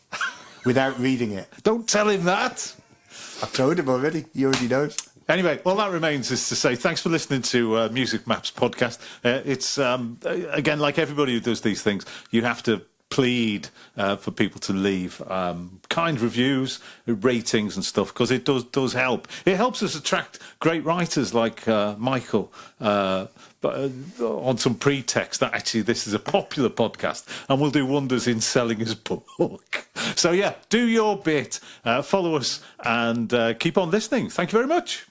Without reading it. Don't tell him that. I've told him already. He already knows. Anyway, all that remains is to say thanks for listening to Music Maps podcast. It's, again, like everybody who does these things, you have to plead for people to leave kind reviews, ratings and stuff, because it does help. It helps us attract great writers like Michael, but on some pretext that actually this is a popular podcast and will do wonders in selling his book. So yeah, do your bit, follow us and keep on listening. Thank you very much.